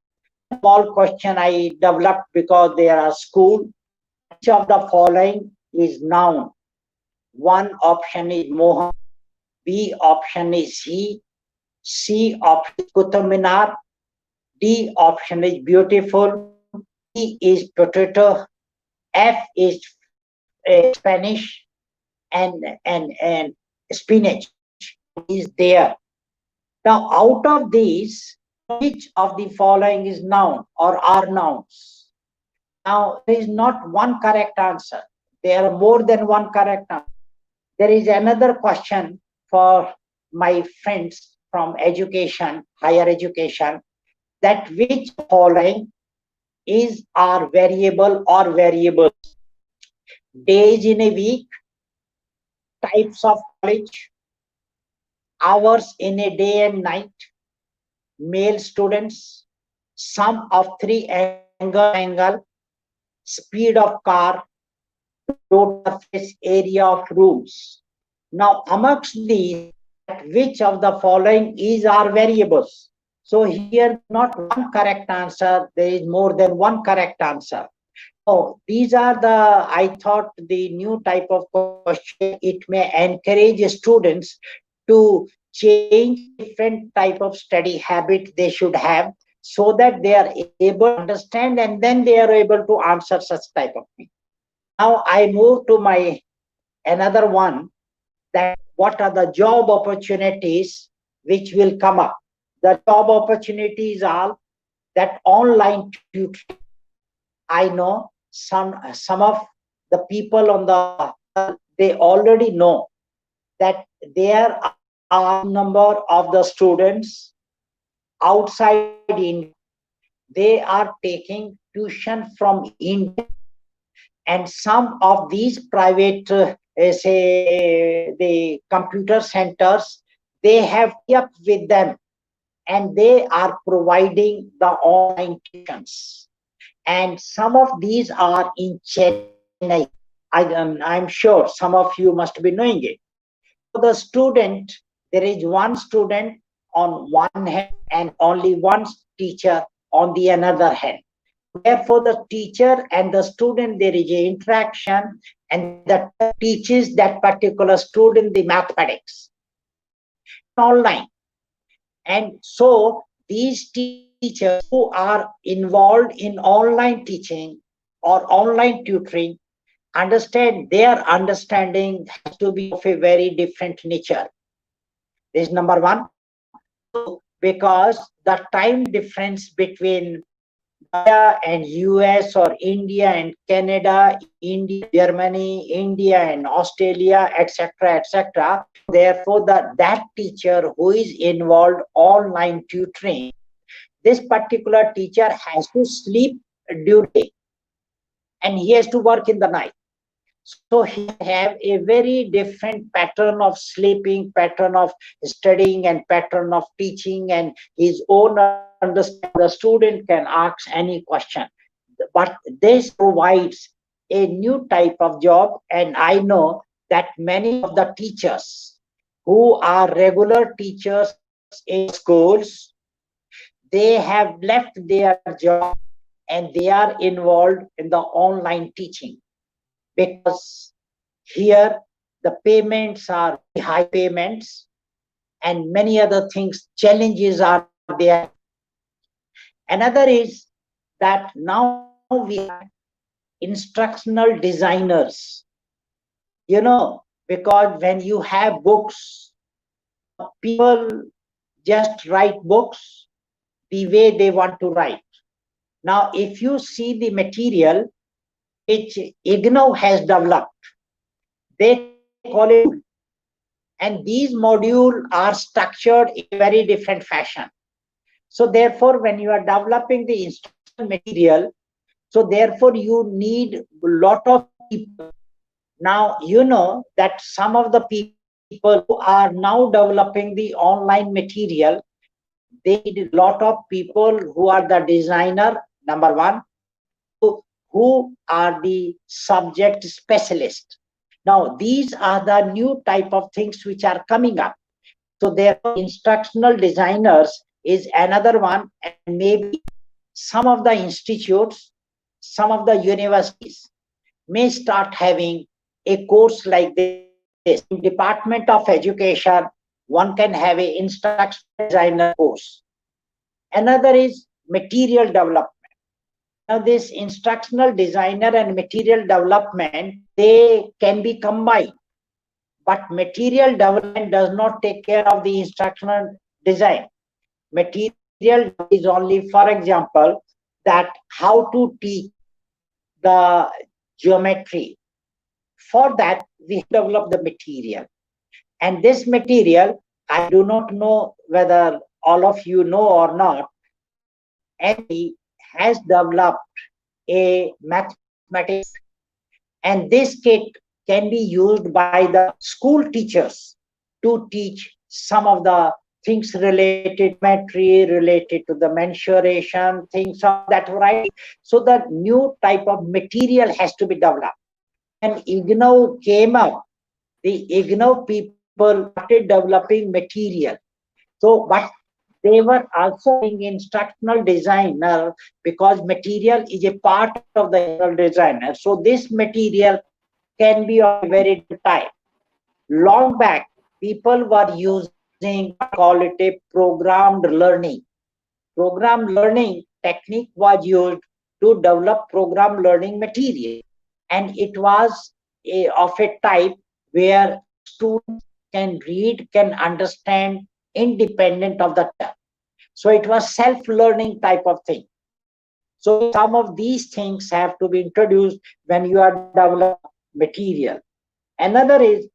One small question I developed because they are school. Which of the following is noun? One option is Mohan, B option is he, C option is Qutub Minar, D option is beautiful, E is potato, F is Spanish, and spinach is there. Now, out of these, which of the following is noun or are nouns? Now, there is not one correct answer. There are more than one correct answer. There is another question for my friends from education, higher education, that which following is our variable or variables? Days in a week, types of college, hours in a day and night, male students, sum of three angle, speed of car, road surface area of rooms. Now, amongst these, which of the following is our variables? So here, not one correct answer, there is more than one correct answer. Oh, these are the, I thought, the new type of question. It may encourage students to change different type of study habit they should have, so that they are able to understand and then they are able to answer such type of thing. Now I move to my another one, that what are the job opportunities which will come up. The job opportunities are that online tutoring. I know some of the people on the panel, they already know that there are number of the students outside India. They are taking tuition from India, and some of these private, say, the computer centers, they have tied up with them, and they are providing the online tuitions. And some of these are in Chennai. I'm sure some of you must be knowing it. So the student, there is one student on one hand and only one teacher on the another hand. Therefore, the teacher and the student, there is an interaction, and the teaches that particular student the mathematics online. And so these teachers who are involved in online teaching or online tutoring understand their understanding has to be of a very different nature. This is number one. So because the time difference between India and US or India and Canada, India, Germany, India and Australia, etc., etc. Therefore, that teacher who is involved online tutoring, this particular teacher has to sleep during the day and he has to work in the night. So he have a very different pattern of sleeping, pattern of studying, and pattern of teaching, and his own understanding. The student can ask any question. But this provides a new type of job, and I know that many of the teachers who are regular teachers in schools, they have left their job and they are involved in the online teaching, because here the payments are very high payments and many other things, challenges are there. Another is that now we have instructional designers, because when you have books, people just write books the way they want to write. Now, if you see the material which IGNOU has developed, they call it, and these modules are structured in a very different fashion. So therefore, when you are developing the instructional material, so therefore you need a lot of people. Now, you know that some of the people who are now developing the online material, they need a lot of people who are the designer, number one, who are the subject specialist. Now, these are the new type of things which are coming up. So therefore, instructional designers is another one, and maybe some of the institutes, some of the universities may start having a course like this. In Department of Education, one can have a instructional designer course. Another is material development. Now, this instructional designer and material development, they can be combined. But material development does not take care of the instructional design. Material is only, for example, that how to teach the geometry. For that, we develop the material. And this material, I do not know whether all of you know or not, MIT has developed a mathematics, and this kit can be used by the school teachers to teach some of the things related to geometry, related to the mensuration, things of that variety. So the new type of material has to be developed. And IGNOU came up, the IGNOU people started developing material. So, but they were also being instructional designer, because material is a part of the instructional designer. So this material can be of a very different type. Long back, people were using what I call it a programmed learning. Program learning technique was used to develop program learning material, and it was of a type where students can read, can understand, independent of the teacher. So it was self-learning type of thing. So some of these things have to be introduced when you are developing material. Another is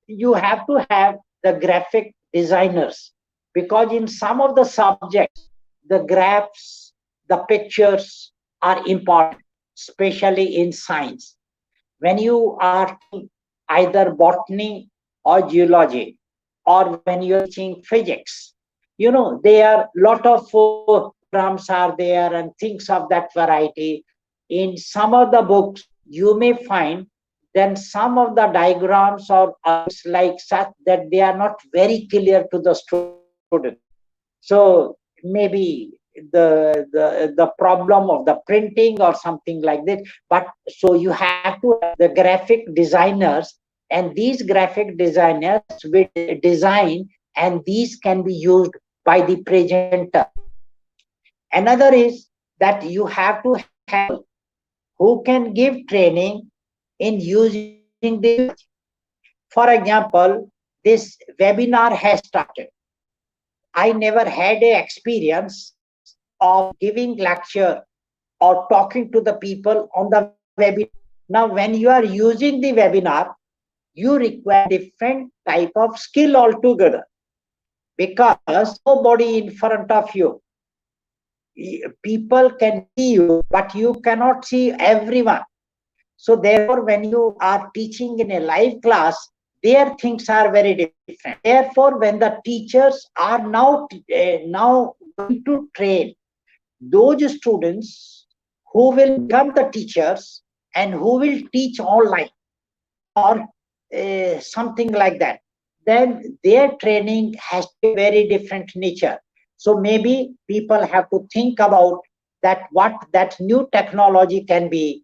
you have to have the graphic designers, because in some of the subjects the graphs, the pictures are important, especially in science. When you are either botany or geology, or when you're teaching physics, there are lot of programs are there and things of that variety. In some of the books you may find then some of the diagrams or like such that they are not very clear to the student. So maybe the problem of the printing or something like that. But so you have to have the graphic designers, and these graphic designers will design, and these can be used by the presenter. Another is that you have to have who can give training in using the technology. For example, this webinar has started. I never had a experience of giving lecture or talking to the people on the webinar. Now, when you are using the webinar, you require different type of skill altogether, because nobody in front of you. People can see you, but you cannot see everyone. So therefore, when you are teaching in a live class, their things are very different. Therefore, when the teachers are now going to train those students who will become the teachers and who will teach online or something like that, then their training has a very different nature. So maybe people have to think about that what that new technology can be.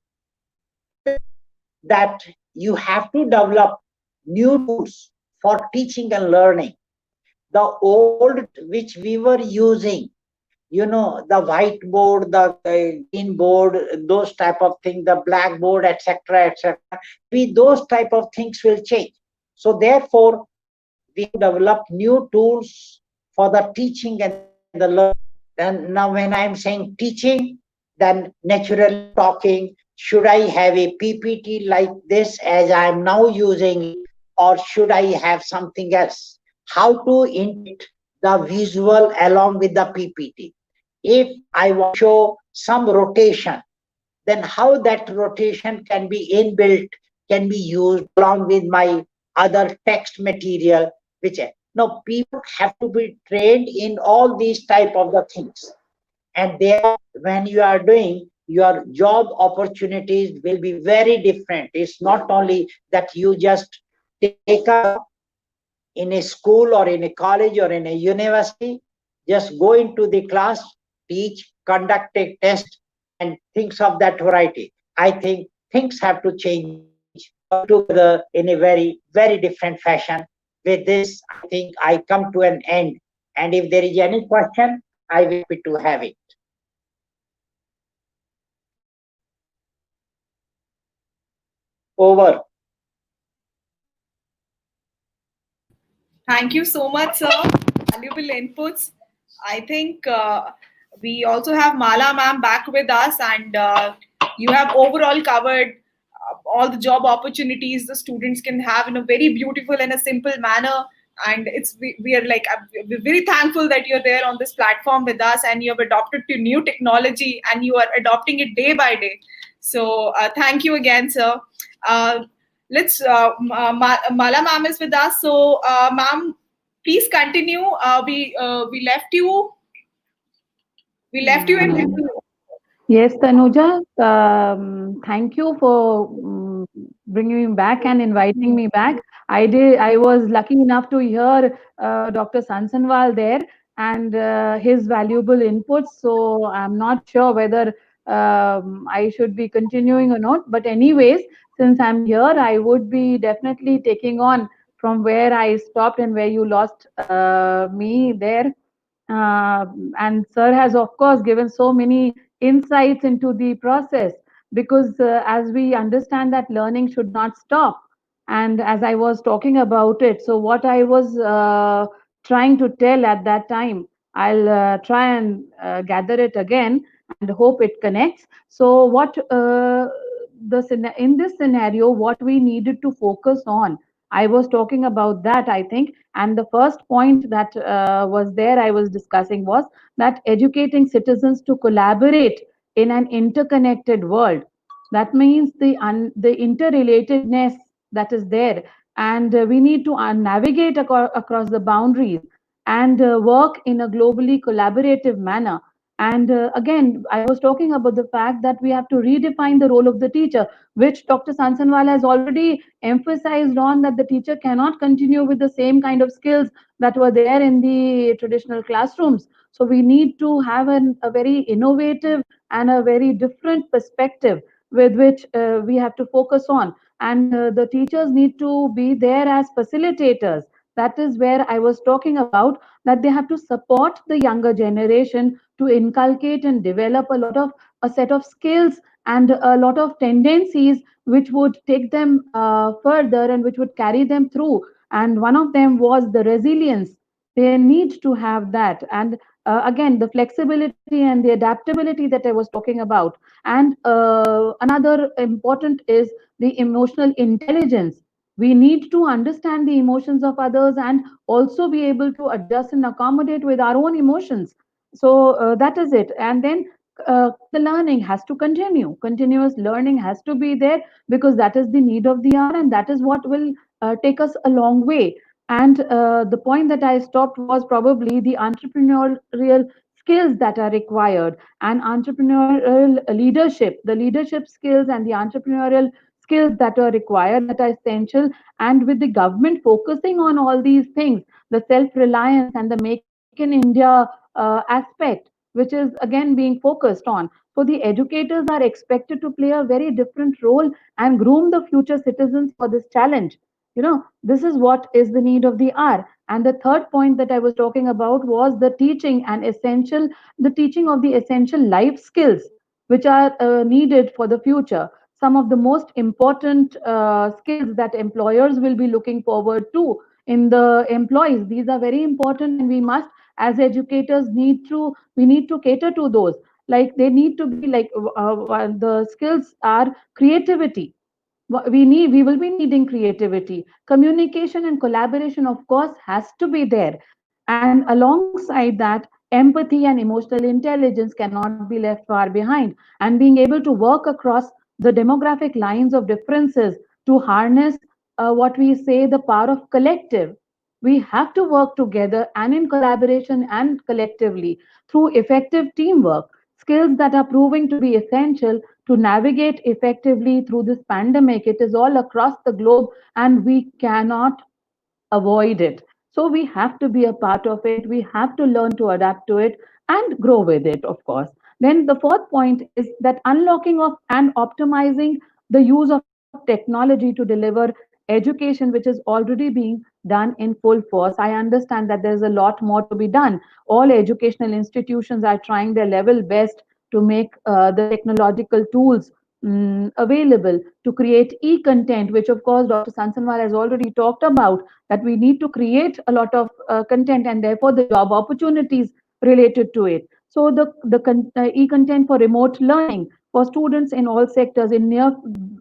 Another is that you have to develop new tools for teaching and learning. The old which we were using, the whiteboard, the green board, those type of things, the blackboard, etc., etc., we those type of things will change. So therefore we have to develop new tools for the teaching and the learning. Then now when I am saying teaching, then naturally talking, should I have a PPT like this as I am now using it, or should I have something else? How to integrate the visual along with the PPT? If I want to show some rotation, then how that rotation can be inbuilt, can be used along with my other text material, which no, people have to be trained in all these type of the things. And there, when you are doing, your job opportunities will be very different. It's not only that you just take a job in a school or in a college or in a university, just go into the class, teach, conduct a test, and things of that variety. I think things have to change altogether in a very, very different fashion. With this, I think I come to an end. And if there is any question, I will be happy to have it. Over. Thank you so much, sir. Valuable inputs. I think we also have Mala ma'am back with us, and you have overall covered all the job opportunities the students can have in a very beautiful and a simple manner. And we are like we're very thankful that you're there on this platform with us, and you have adopted to new technology, and you are adopting it day by day. So thank you again, sir. Uh, let's Mala ma'am is with us. So ma'am, please continue. We left you. We left you in. Mm. Yes, Tanuja, thank you for bringing me back and inviting me back. I was lucky enough to hear Dr. Sansanwal there and his valuable inputs. So I'm not sure whether I should be continuing or not. But anyways, since I'm here, I would be definitely taking on from where I stopped and where you lost me there. And sir has of course given so many insights into the process, because as we understand that learning should not stop, And as I was talking about it, so what I was trying to tell at that time, I'll try and gather it again and hope it connects. So what in this scenario, what we needed to focus on, I was talking about that, I think. And the first point that was there, I was discussing, was that educating citizens to collaborate in an interconnected world. That means the interrelatedness that is there, and we need to navigate across the boundaries and work in a globally collaborative manner. And again, I was talking about the fact that we have to redefine the role of the teacher, which Dr. Sansanwal has already emphasized on, that the teacher cannot continue with the same kind of skills that were there in the traditional classrooms. So we need to have a very innovative and a very different perspective with which we have to focus on. And the teachers need to be there as facilitators. That is where I was talking about, that they have to support the younger generation to inculcate and develop a set of skills and a lot of tendencies which would take them further and which would carry them through. And one of them was the resilience. They need to have that. And again, the flexibility and the adaptability that I was talking about. And another important is the emotional intelligence. We need to understand the emotions of others and also be able to adjust and accommodate with our own emotions. So that is it. And then the learning has to continue. Continuous learning has to be there, because that is the need of the hour, and that is what will take us a long way. And the point that I stopped was probably the entrepreneurial skills that are required, and entrepreneurial leadership, the leadership skills and the entrepreneurial skills that are required, that are essential. And with the government focusing on all these things, the self reliance and the make in India aspect, which is again being focused on. So the educators are expected to play a very different role and groom the future citizens for this challenge. This is what is the need of the hour. And the third point that I was talking about was the teaching of the essential life skills which are needed for the future. Some of the most important skills that employers will be looking forward to in the employees. These are very important, and we must, as educators, we need to cater to those. Like they need to be like the skills are creativity. We will be needing creativity, communication and collaboration, of course, has to be there. And alongside that, empathy and emotional intelligence cannot be left far behind. And being able to work across the demographic lines of differences to harness what we say, the power of collective. We have to work together and in collaboration and collectively through effective teamwork, skills that are proving to be essential to navigate effectively through this pandemic. It is all across the globe, and we cannot avoid it. So we have to be a part of it. We have to learn to adapt to it and grow with it, of course. Then the fourth point is that unlocking of and optimizing the use of technology to deliver education, which is already being done in full force. I understand that there's a lot more to be done. All educational institutions are trying their level best to make the technological tools available to create e-content, which of course Dr. Sansanwal has already talked about, that we need to create a lot of content, and therefore the job opportunities related to it. So the e-content for remote learning for students in all sectors. In near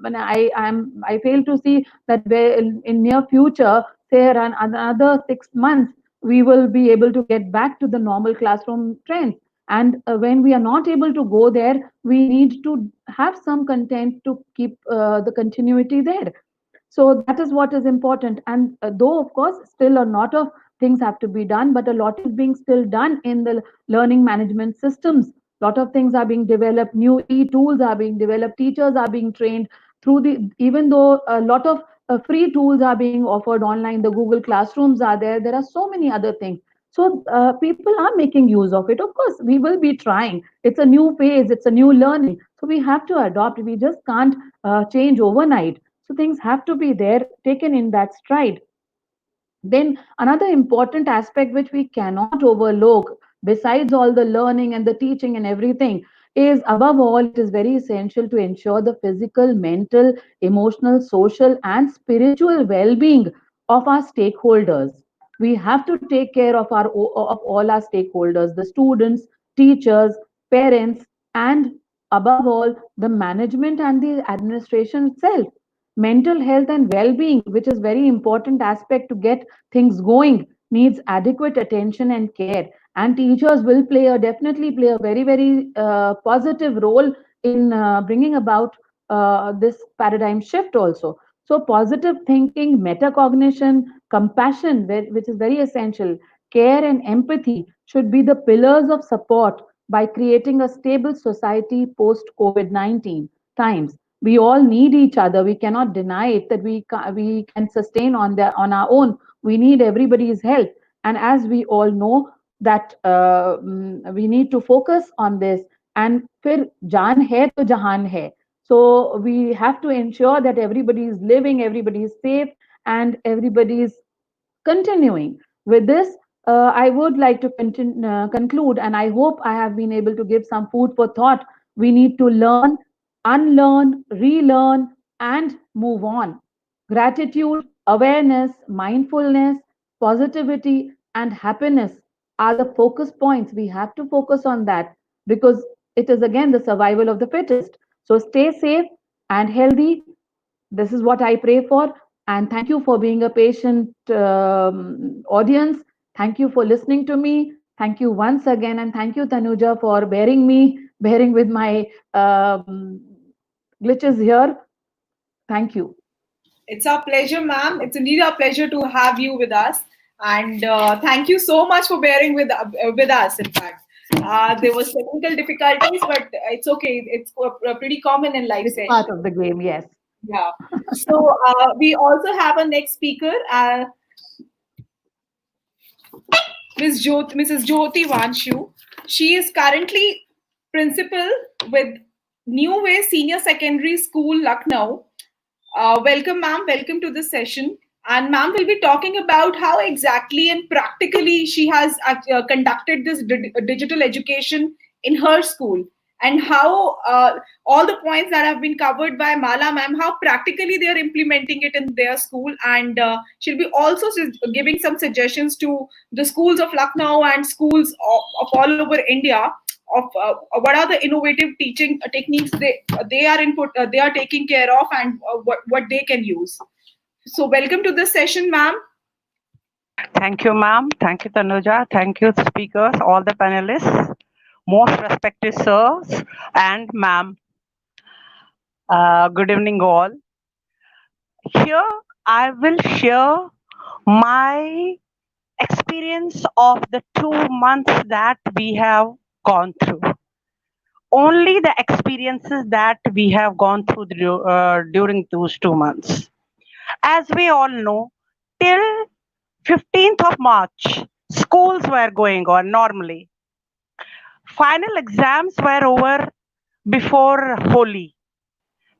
when I fail to see that in near future, say around another 6 months, we will be able to get back to the normal classroom trends. And when we are not able to go there, we need to have some content to keep the continuity there. So that is what is important. And though of course still a lot of things have to be done, but a lot is being still done in the learning management systems. A lot of things are being developed, new e-tools are being developed, teachers are being trained through the, even though a lot of free tools are being offered online, the Google classrooms are there, there are so many other things. So people are making use of it. Of course we will be trying, it's a new phase, it's a new learning, so we have to adopt. We just can't change overnight. So things have to be there, taken in that stride. Then another important aspect which we cannot overlook, besides all the learning and the teaching and everything, is above all, it is very essential to ensure the physical, mental, emotional, social, and spiritual well being of our stakeholders. We have to take care of all our stakeholders, the students, teachers, parents, and above all, the management and the administration itself. Mental health and well-being, which is very important aspect to get things going, needs adequate attention and care, and teachers will definitely play a very very positive role in bringing about this paradigm shift also. So positive thinking, metacognition, compassion, which is very essential, care and empathy should be the pillars of support by creating a stable society post COVID-19 times. We all need each other. We cannot deny it that we can sustain on our own. We need everybody's help. And as we all know that we need to focus on this. And फिर जान है तो जहान है. So we have to ensure that everybody is living, everybody is safe, and everybody is continuing. With this, I would like to conclude, and I hope I have been able to give some food for thought. We need to learn, unlearn, relearn, and move on. Gratitude, awareness, mindfulness, positivity, and happiness are the focus points. We have to focus on that because it is again the survival of the fittest. So stay safe and healthy. This is what I pray for. And thank you for being a patient audience. Thank you for listening to me. Thank you once again. And thank you, Tanuja, for bearing with my glitches here. Thank you. It's our pleasure, ma'am. It's indeed our pleasure to have you with us. And thank you so much for bearing with us, in fact. There was technical difficulties, but it's okay. It's pretty common in life It's part sessions. of the game, yes. Yeah. So we also have a next speaker, Mrs. Jyoti Vanshu. She is currently principal with New Way Senior Secondary School, Lucknow. Welcome, ma'am. Welcome to this session. And ma'am will be talking about how exactly and practically she has conducted this digital education in her school, and how all the points that have been covered by Mala ma'am, how practically they are implementing it in their school. And she'll be also giving some suggestions to the schools of Lucknow and schools of all over India of what are the innovative teaching techniques they are taking care of, and what they can use. So welcome to this session, ma'am. Thank you, ma'am. Thank you, Tanuja. Thank you, speakers, all the panelists, most respected sirs and ma'am. Good evening, all. Here, I will share my experience of the 2 months that we have gone through. Only the experiences that we have gone through during those 2 months. As we all know, till 15th of March, schools were going on normally. Final exams were over before Holi.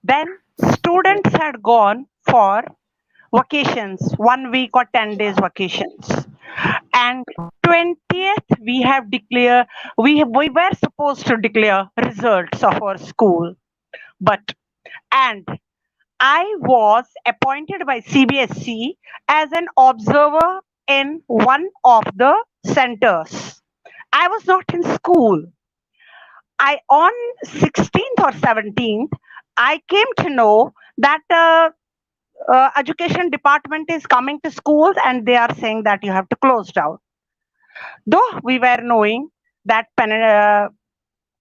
Then students had gone for vacations, 1 week or 10 days vacations. And 20th, we were supposed to declare results of our school. And I was appointed by CBSE as an observer in one of the centers. I was not in school. On 16th or 17th, I came to know that education department is coming to schools and they are saying that you have to close down. Though we were knowing that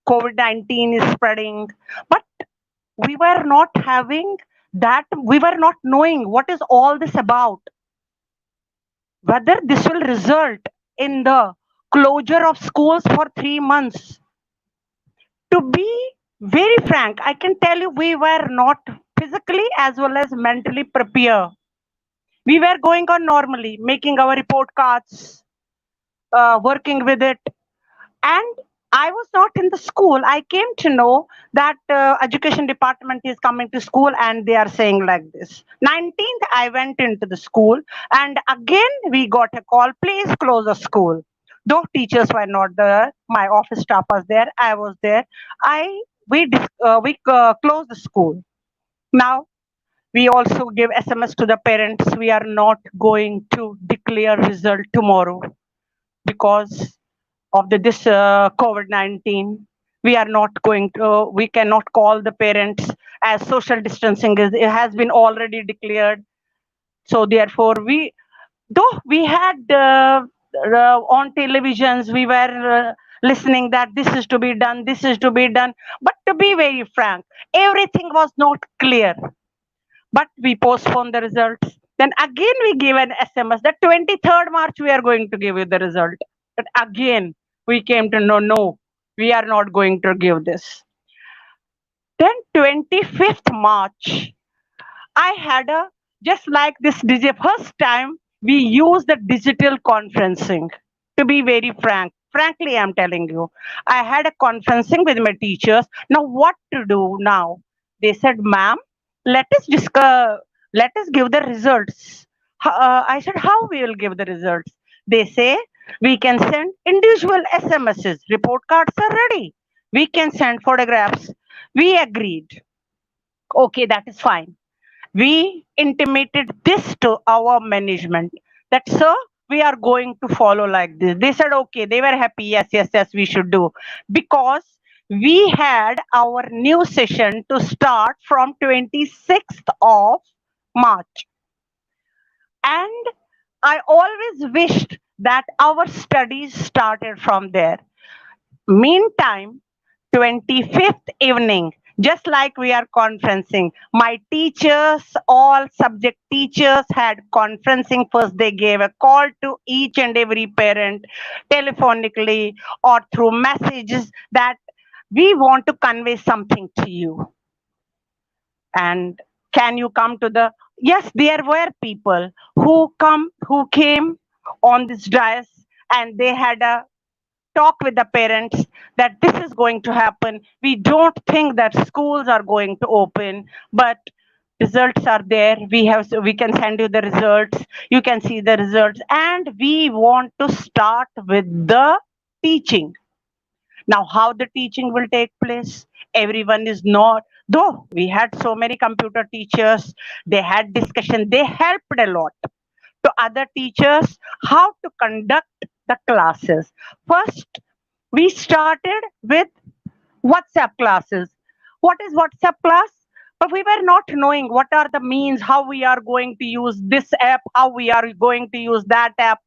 COVID-19 is spreading, but we were not knowing what is all this about. Whether this will result in the closure of schools for 3 months. To be very frank, I can tell you we were not physically as well as mentally prepared. We were going on normally, making our report cards, working with it. And I was not in the school. I came to know that education department is coming to school and they are saying like this. 19th, I went into the school and again we got a call, please close the school. Though teachers were not there, my office staff was there. I was there. I we closed the school. Now we also give SMS to the parents. We are not going to declare result tomorrow because of this COVID-19. We are not going to. We cannot call the parents as social distancing is it has been already declared. So therefore, though we had on televisions, we were listening that this is to be done, this is to be done. But to be very frank, everything was not clear. But we postponed the results. Then again we gave an SMS that 23rd March we are going to give you the result. But again we came to know no, we are not going to give this. Then 25th March I had a just like this first time we use the digital conferencing. To be very frankly, I'm telling you, I had a conferencing with my teachers. Now, what to do now? They said, "Ma'am, let us discuss. Let us give the results." I said, "How we will give the results?" They say, "We can send individual SMSs. Report cards are ready. We can send photographs." We agreed. Okay, that is fine. We intimated this to our management that sir, we are going to follow like this. They said okay, they were happy. Yes, yes, yes, we should do, because we had our new session to start from 26th of March, and I always wished that our studies started from there. Meantime, 25th evening, just like we are conferencing, my teachers, all subject teachers had conferencing. First, they gave a call to each and every parent telephonically or through messages that we want to convey something to you. And can you come to the, yes, there were people who came on this dais, and they had a talk with the parents that this is going to happen. We don't think that schools are going to open, but results are there. We can send you the results. You can see the results, and we want to start with the teaching. Now, how the teaching will take place? Everyone is not. Though we had so many computer teachers, they had discussion. They helped a lot to other teachers how to conduct the classes. First, we started with WhatsApp classes. What is WhatsApp class? But we were not knowing what are the means, how we are going to use this app, how we are going to use that app.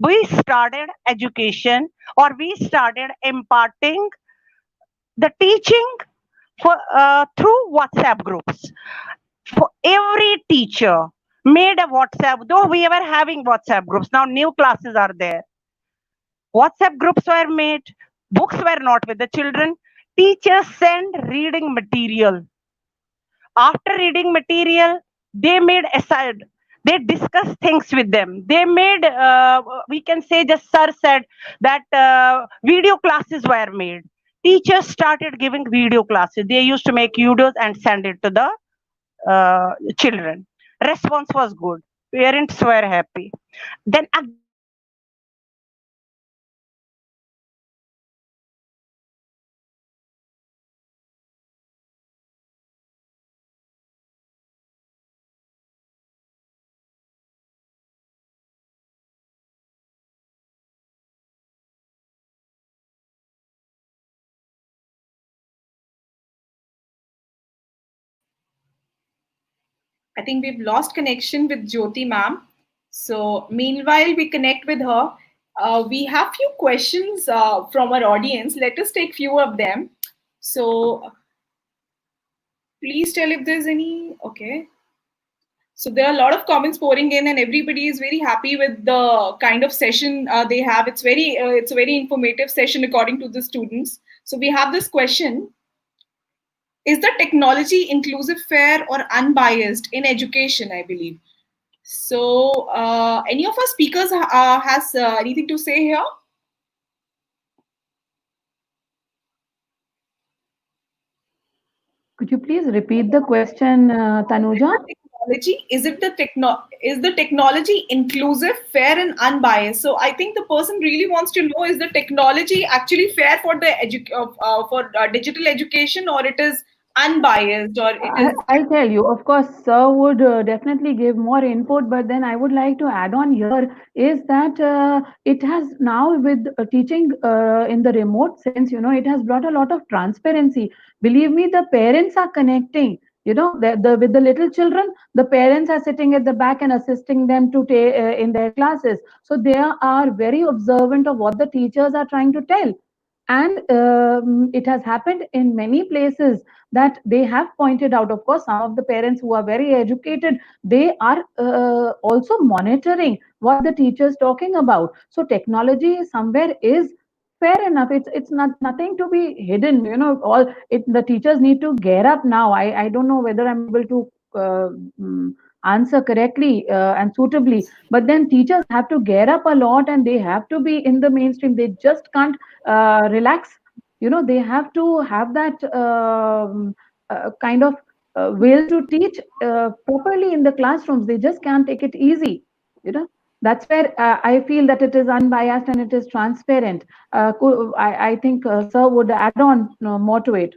We started education, or we started imparting the teaching through WhatsApp groups. For every teacher made a WhatsApp, though we were having WhatsApp groups, now new classes are there. WhatsApp groups were made, books were not with the children. Teachers send reading material. After reading material, they made aside. They discussed things with them. They made, we can say, just sir said that video classes were made. Teachers started giving video classes. They used to make videos and send it to the children. Response was good. Parents were happy. Then again, I think we've lost connection with Jyoti ma'am. So meanwhile, we connect with her. We have few questions from our audience. Let us take few of them. So please tell if there's any. Okay. So there are a lot of comments pouring in, and everybody is very happy with the kind of session they have. It's a very informative session according to the students. So we have this question: is the technology inclusive, fair, or unbiased in education? I believe. So, any of our speakers has anything to say here? Could you please repeat the question, Is Tanuja? the technology? Is the technology inclusive, fair, and unbiased? So I think the person really wants to know: is the technology actually fair for the digital education, or it is unbiased, or it is? I'll tell you, of course, sir would definitely give more input, but then I would like to add on here is that it has now with teaching in the remote sense, it has brought a lot of transparency. Believe me, the parents are connecting. With the little children, the parents are sitting at the back and assisting them to in their classes. So they are very observant of what the teachers are trying to tell. And it has happened in many places that they have pointed out. Of course, some of the parents who are very educated, they are also monitoring what the teacher is talking about. So technology somewhere is fair enough. It's not nothing to be hidden. All the teachers need to gear up now. I don't know whether I'm able to mm, answer correctly and suitably, but then teachers have to gear up a lot, and they have to be in the mainstream. They just can't relax. They have to have that kind of will to teach properly in the classrooms. They just can't take it easy. That's where I feel that it is unbiased and it is transparent. I think sir would add on more to it.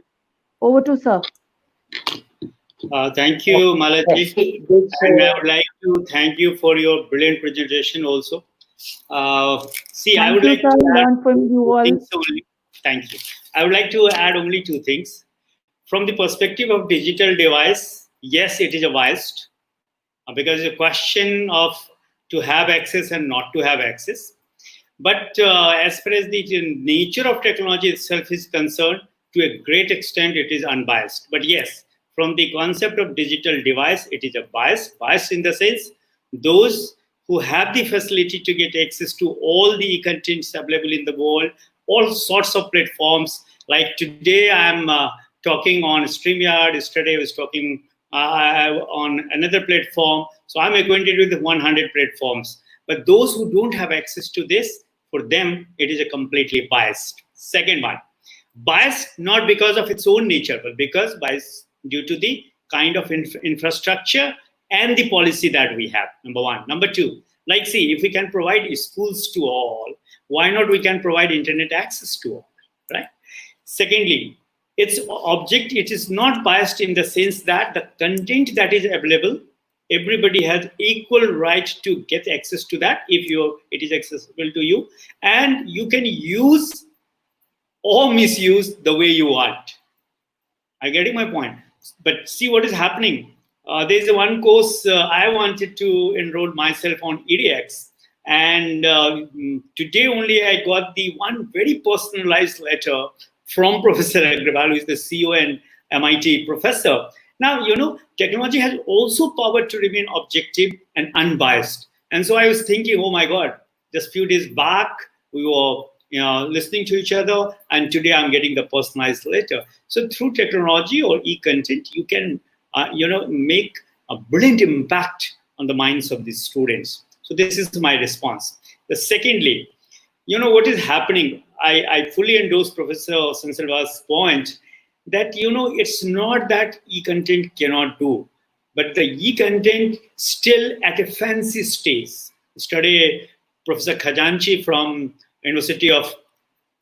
Over to sir. Thank you, Malaji. And I would like to thank you for your brilliant presentation also. I would like to learn from you all. Thank you. I would like to add only two things. From the perspective of digital device, yes, it is a biased because the question of to have access and not to have access. But as far as the nature of technology itself is concerned, to a great extent, it is unbiased. But yes, from the concept of digital device, it is a bias in the sense those who have the facility to get access to all the contents available in the world, all sorts of platforms. Like today, I'm talking on StreamYard. Yesterday, I was talking on another platform. So I'm acquainted with 100 platforms. But those who don't have access to this, for them, it is a completely biased. Second one, biased not because of its own nature, but because biased due to the kind of infrastructure and the policy that we have, number one. Number two, if we can provide schools to all, why not we can provide internet access to all, right? Secondly, its object, it is not biased in the sense that the content that is available, everybody has equal right to get access to that if it is accessible to you, and you can use or misuse the way you want. Are you getting my point? But see what is happening. There's one course I wanted to enroll myself on EDX, and today only I got the one very personalized letter from Professor Agrawal, who is the CEO and MIT professor. Now, technology has also power to remain objective and unbiased. And so I was thinking, oh my God, just a few days back, we were listening to each other, and today I'm getting the personalized letter. So through technology or e-content, you can, make a brilliant impact on the minds of these students. So this is my response. Secondly, what is happening? I fully endorse Professor Sansalva's point that, it's not that e-content cannot do, but the e-content still at a fancy stage. Yesterday, Professor Khajanchi from University of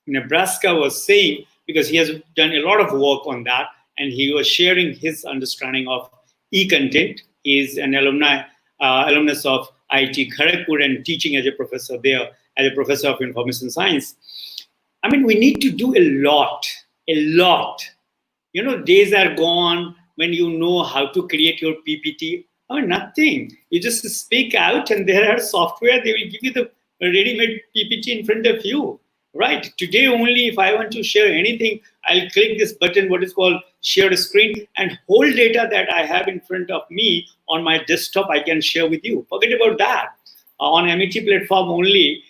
Nebraska was saying, because he has done a lot of work on that, and he was sharing his understanding of e-content. He is an alumnus of IIT Kharagpur and teaching as a professor there, as a professor of information science. I mean, we need to do a lot. Days are gone when you know how to create your PPT. Nothing. You just speak out, and there are software, they will give you the ready-made PPT in front of you, right? Today only, if I want to share anything, I'll click this button, what is called share screen, and whole data that I have in front of me on my desktop, I can share with you. Forget about that. On MIT platform only,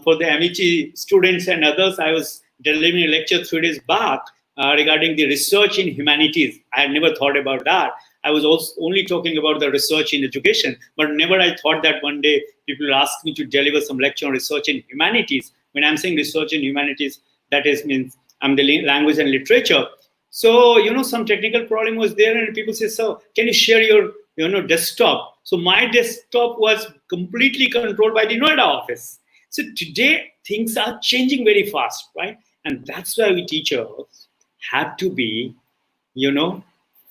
for the MIT students and others, I was delivering a lecture 3 days back regarding the research in humanities. I had never thought about that. I was also only talking about the research in education, but never I thought that one day people will ask me to deliver some lecture on research in humanities. When I'm saying research in humanities, that means I'm the language and literature. So, some technical problem was there, and people say, so can you share your desktop. So my desktop was completely controlled by the Noida office. So today things are changing very fast, right? And that's why we teachers have to be, you know,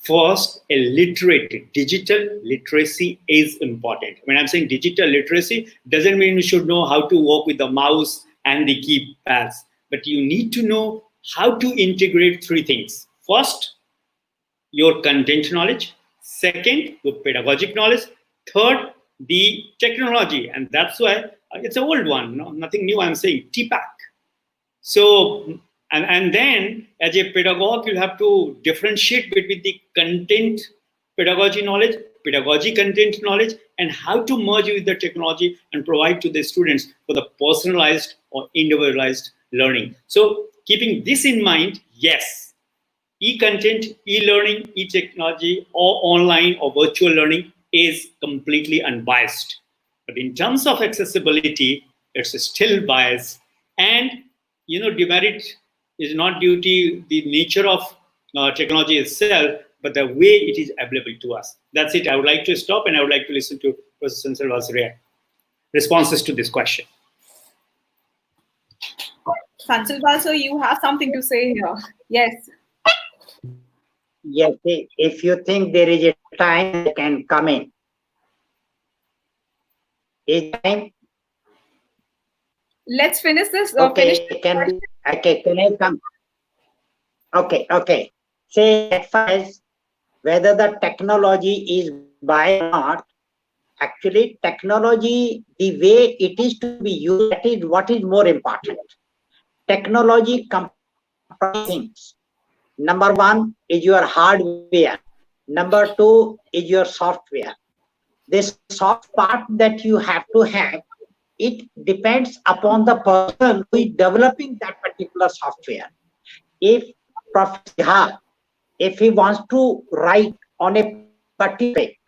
first a literate. Digital literacy is important. When I'm saying digital literacy, doesn't mean you should know how to work with the mouse and the keypads, but you need to know how to integrate three things. First, your content knowledge. Second, your pedagogic knowledge. Third, the technology. And that's why it's an old one, no? Nothing new. I'm saying TPAC. So, and then as a pedagogue, you have to differentiate between the content pedagogy knowledge, pedagogy content knowledge, and how to merge with the technology and provide to the students for the personalized or individualized learning. So, keeping this in mind, yes, e-content, e-learning, e-technology, or online or virtual learning is completely unbiased. But in terms of accessibility, it's still biased. And demerit is not due to the nature of technology itself, but the way it is available to us. That's it. I would like to stop, and I would like to listen to Professor Sansalva's responses to this question. Sansalva, sir, you have something to say here. Yes. Yes, if you think there is a time, they can come in. Is time? Let's finish this. Okay, can I come? Okay. Say at first, whether the technology is by or not, actually technology, the way it is to be used, that is what is more important. Technology comprises things. Number one is your hardware. Number two is your software. This soft part that you have to have, it depends upon the person who is developing that particular software. If Professor, if he wants to write on a particular topic,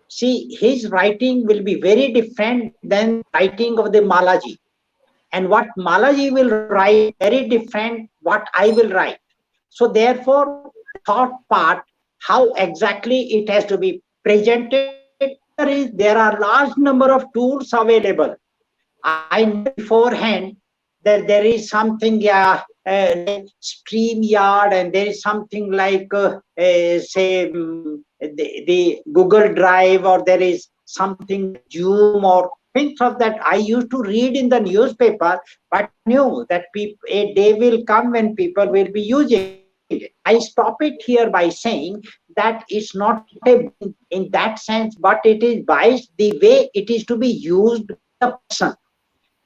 see, his writing will be very different than writing of the Malaji. And what Malaji will write, very different what I will write. So therefore, thought part, how exactly it has to be presented, there are large number of tools available. I know beforehand that there is something, like StreamYard, and there is something like, say, the Google Drive, or there is something Zoom or things of that. I used to read in the newspaper, but knew that a day will come when people will be using it. I stop it here by saying that it's not in that sense, but it is biased the way it is to be used by the person.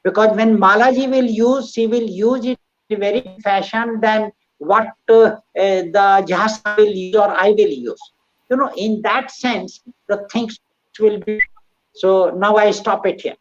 Because when Malaji will use, she will use it in a very fashion than what the Jhasa will use or I will use. In that sense, the things will be. So now I stop it here.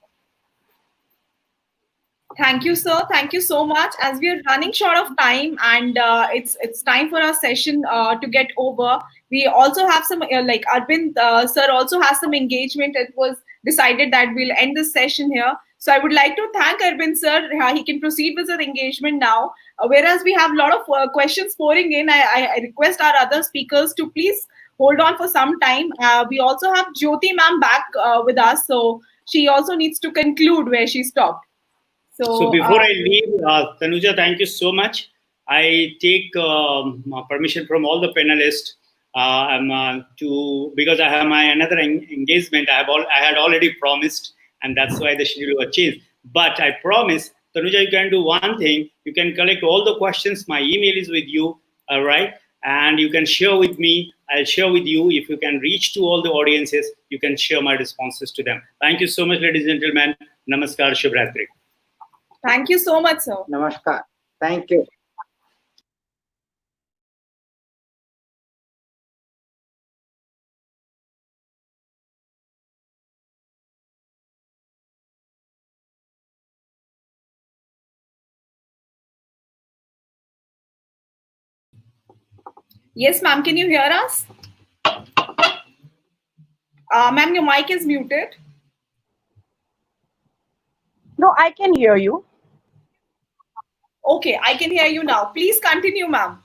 Thank you, sir. Thank you so much. As we are running short of time, and it's time for our session to get over. We also have some like Arvind sir also has some engagement. It was decided that we'll end this session here. So I would like to thank Arvind sir. He can proceed with his engagement now. Whereas we have a lot of questions pouring in, I request our other speakers to please hold on for some time. We also have Jyoti ma'am back with us, so she also needs to conclude where she stopped. So before I leave, Tanuja, thank you so much. I take permission from all the panelists because I have my another engagement. I had already promised, and that's why the schedule was changed. But I promise, Tanuja, you can do one thing. You can collect all the questions. My email is with you, all right? And you can share with me. I'll share with you. If you can reach to all the audiences, you can share my responses to them. Thank you so much, ladies and gentlemen. Namaskar, Shubhratri. Thank you so much, sir. Namaskar. Thank you. Yes, ma'am. Can you hear us? Ma'am, your mic is muted. No, I can hear you. Okay, I can hear you now. Please continue, ma'am.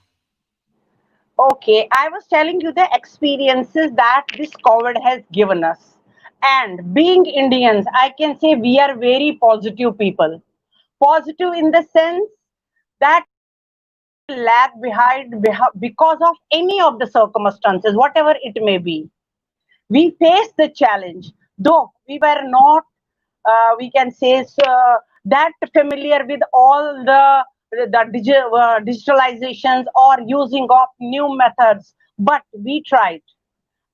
Okay, I was telling you the experiences that this COVID has given us. And being Indians, I can say we are very positive people. Positive in the sense that we never lag behind because of any of the circumstances, whatever it may be. We faced the challenge, though we were not, we can say, so, that familiar with all the digitalizations or using of new methods, but we tried.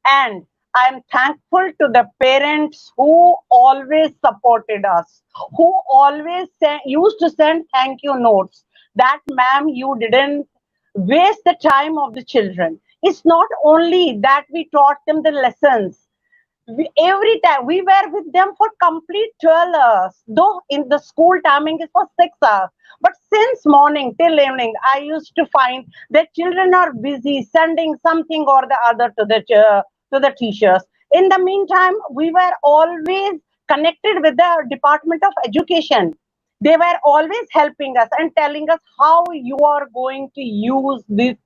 And I'm thankful to the parents who always supported us, who always used to send thank you notes that, ma'am, you didn't waste the time of the children. It's not only that we taught them the lessons, every time we were with them for complete 12 hours, though in the school timing is for 6 hours, but since morning till evening I used to find that children are busy sending something or the other to the teachers. In the meantime, we were always connected with the Department of Education. They were always helping us and telling us how you are going to use these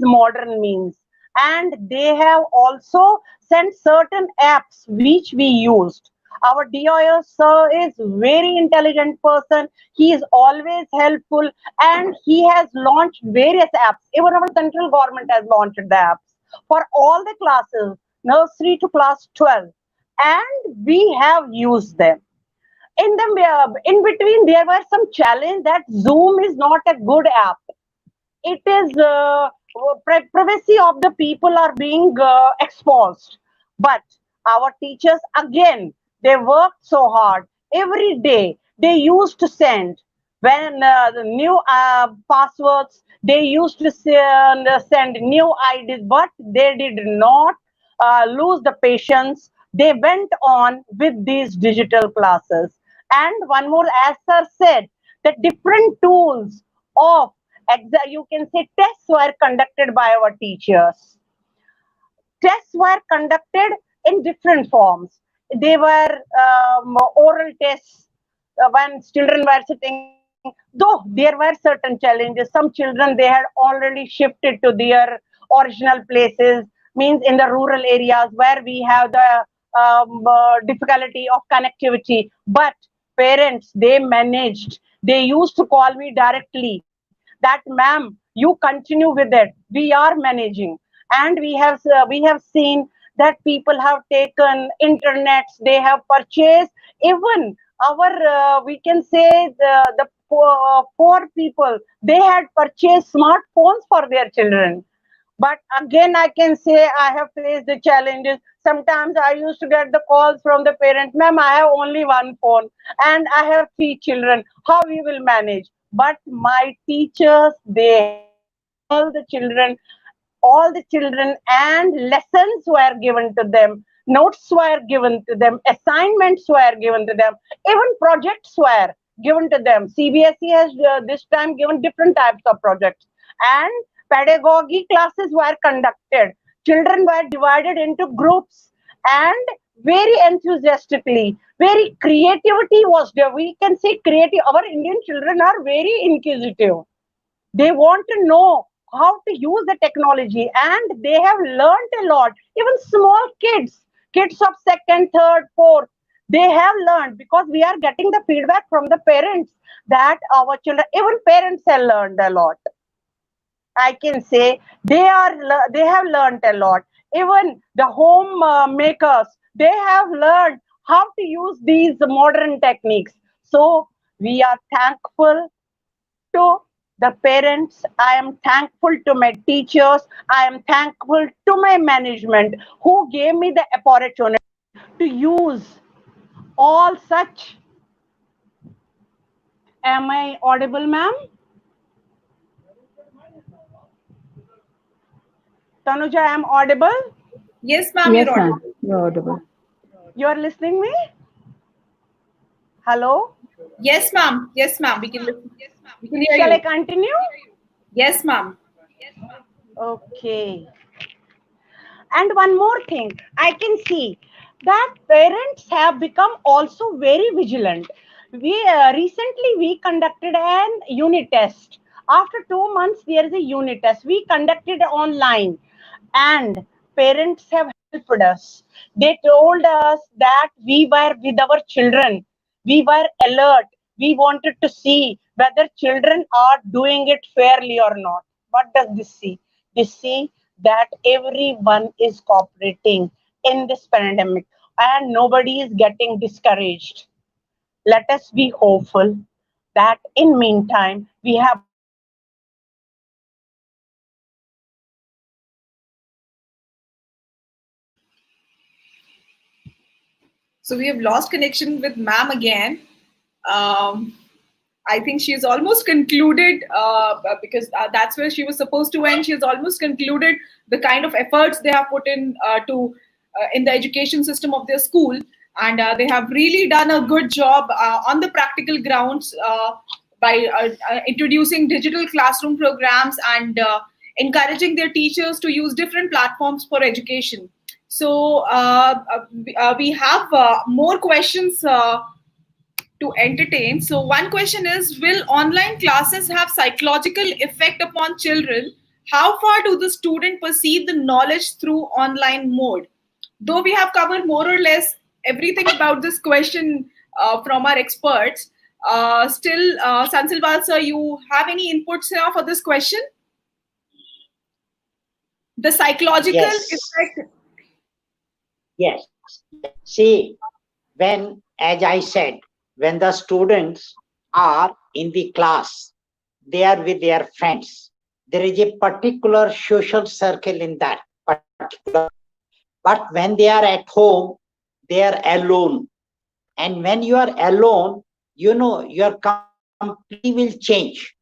modern means. And they have also sent certain apps which we used. Our DOS sir is very intelligent person. He is always helpful, and he has launched various apps. Even our central government has launched the apps for all the classes, nursery to class 12, and we have used them. In between, there were some challenge that Zoom is not a good app. It is privacy of the people are being exposed. But our teachers, again, they worked so hard every day. They used to send when the new passwords, they used to send new IDs, but they did not lose the patience. They went on with these digital classes. And one more, as sir said, the different tools of you can say tests were conducted by our teachers. Tests were conducted in different forms. They were oral tests when children were sitting, though there were certain challenges. Some children, they had already shifted to their original places, means in the rural areas where we have the difficulty of connectivity. But parents, they managed. They used to call me directly that, ma'am, you continue with it. We are managing. And we have seen that people have taken internets, they have purchased, even our we can say the poor people, they had purchased smartphones for their children. But again, I can say I have faced the challenges. Sometimes I used to get the calls from the parents, ma'am, I have only one phone and I have three children. How we will manage? But my teachers, they had all the children, and lessons were given to them, notes were given to them, assignments were given to them, even projects were given to them. CBSE has this time given different types of projects, and pedagogy classes were conducted. Children were divided into groups, and very enthusiastically, very creativity was there. We can say creative. Our Indian children are very inquisitive. They want to know how to use the technology, and they have learned a lot. Even small kids of second, third, fourth, they have learned because we are getting the feedback from the parents that our children, even parents have learned a lot. I can say they have learned a lot. Even the home makers, they have learned how to use these modern techniques. So we are thankful to the parents. I am thankful to my teachers. I am thankful to my management who gave me the opportunity to use all such. Am I audible, ma'am? Tanuja, I am audible. Yes, ma'am, Yes, you're ma'am. audible. You're audible. You are listening me? Hello? Yes, ma'am. Yes, ma'am. We can listen. We can hear Shall I you. continue? Yes, ma'am. Okay. And one more thing, I can see that parents have become also very vigilant. We recently we conducted an unit test. After 2 months, there is a unit test. We conducted online, and parents have helped us. They told us that we were with our children. We were alert. We wanted to see whether children are doing it fairly or not. What does this see? This see that everyone is cooperating in this pandemic and nobody is getting discouraged. Let us be hopeful that in meantime we have lost connection with ma'am. So we have lost connection with ma'am again. Um, I think she's almost concluded because that's where she was supposed to end. She has almost concluded the kind of efforts they have put in to in the education system of their school, and they have really done a good job on the practical grounds by introducing digital classroom programs and encouraging their teachers to use different platforms for education. So we have more questions to entertain. So one question is, will online classes have psychological effect upon children? How far do the student perceive the knowledge through online mode? Though we have covered more or less everything about this question from our experts, still, Sansilwal sir, you have any inputs here for this question? The psychological Yes, effect. yes. See, when, as I said, when the students are in the class, they are with their friends. There is a particular social circle in that particular. But when they are at home, they are alone. And when you are alone, your completely will change.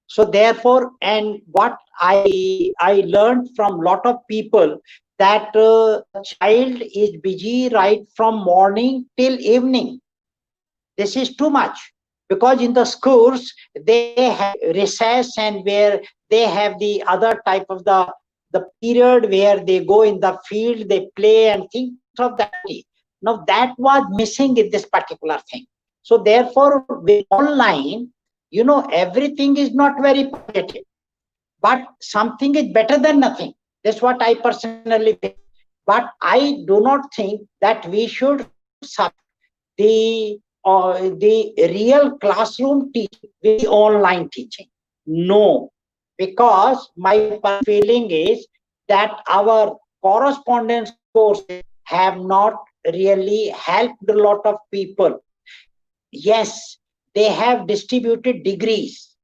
So therefore, and what I learned from lot of people, that child is busy right from morning till evening. This is too much, because in the schools they have recess, and where they have the other type of the period where they go in the field, they play and things of that variety. Now that was missing in this particular thing. So therefore, with online, everything is not very positive, but something is better than nothing. That's what I personally feel. But I do not think that we should the real classroom teaching with the online teaching. No, because my feeling is that our correspondence courses have not really helped a lot of people. Yes, they have distributed degrees,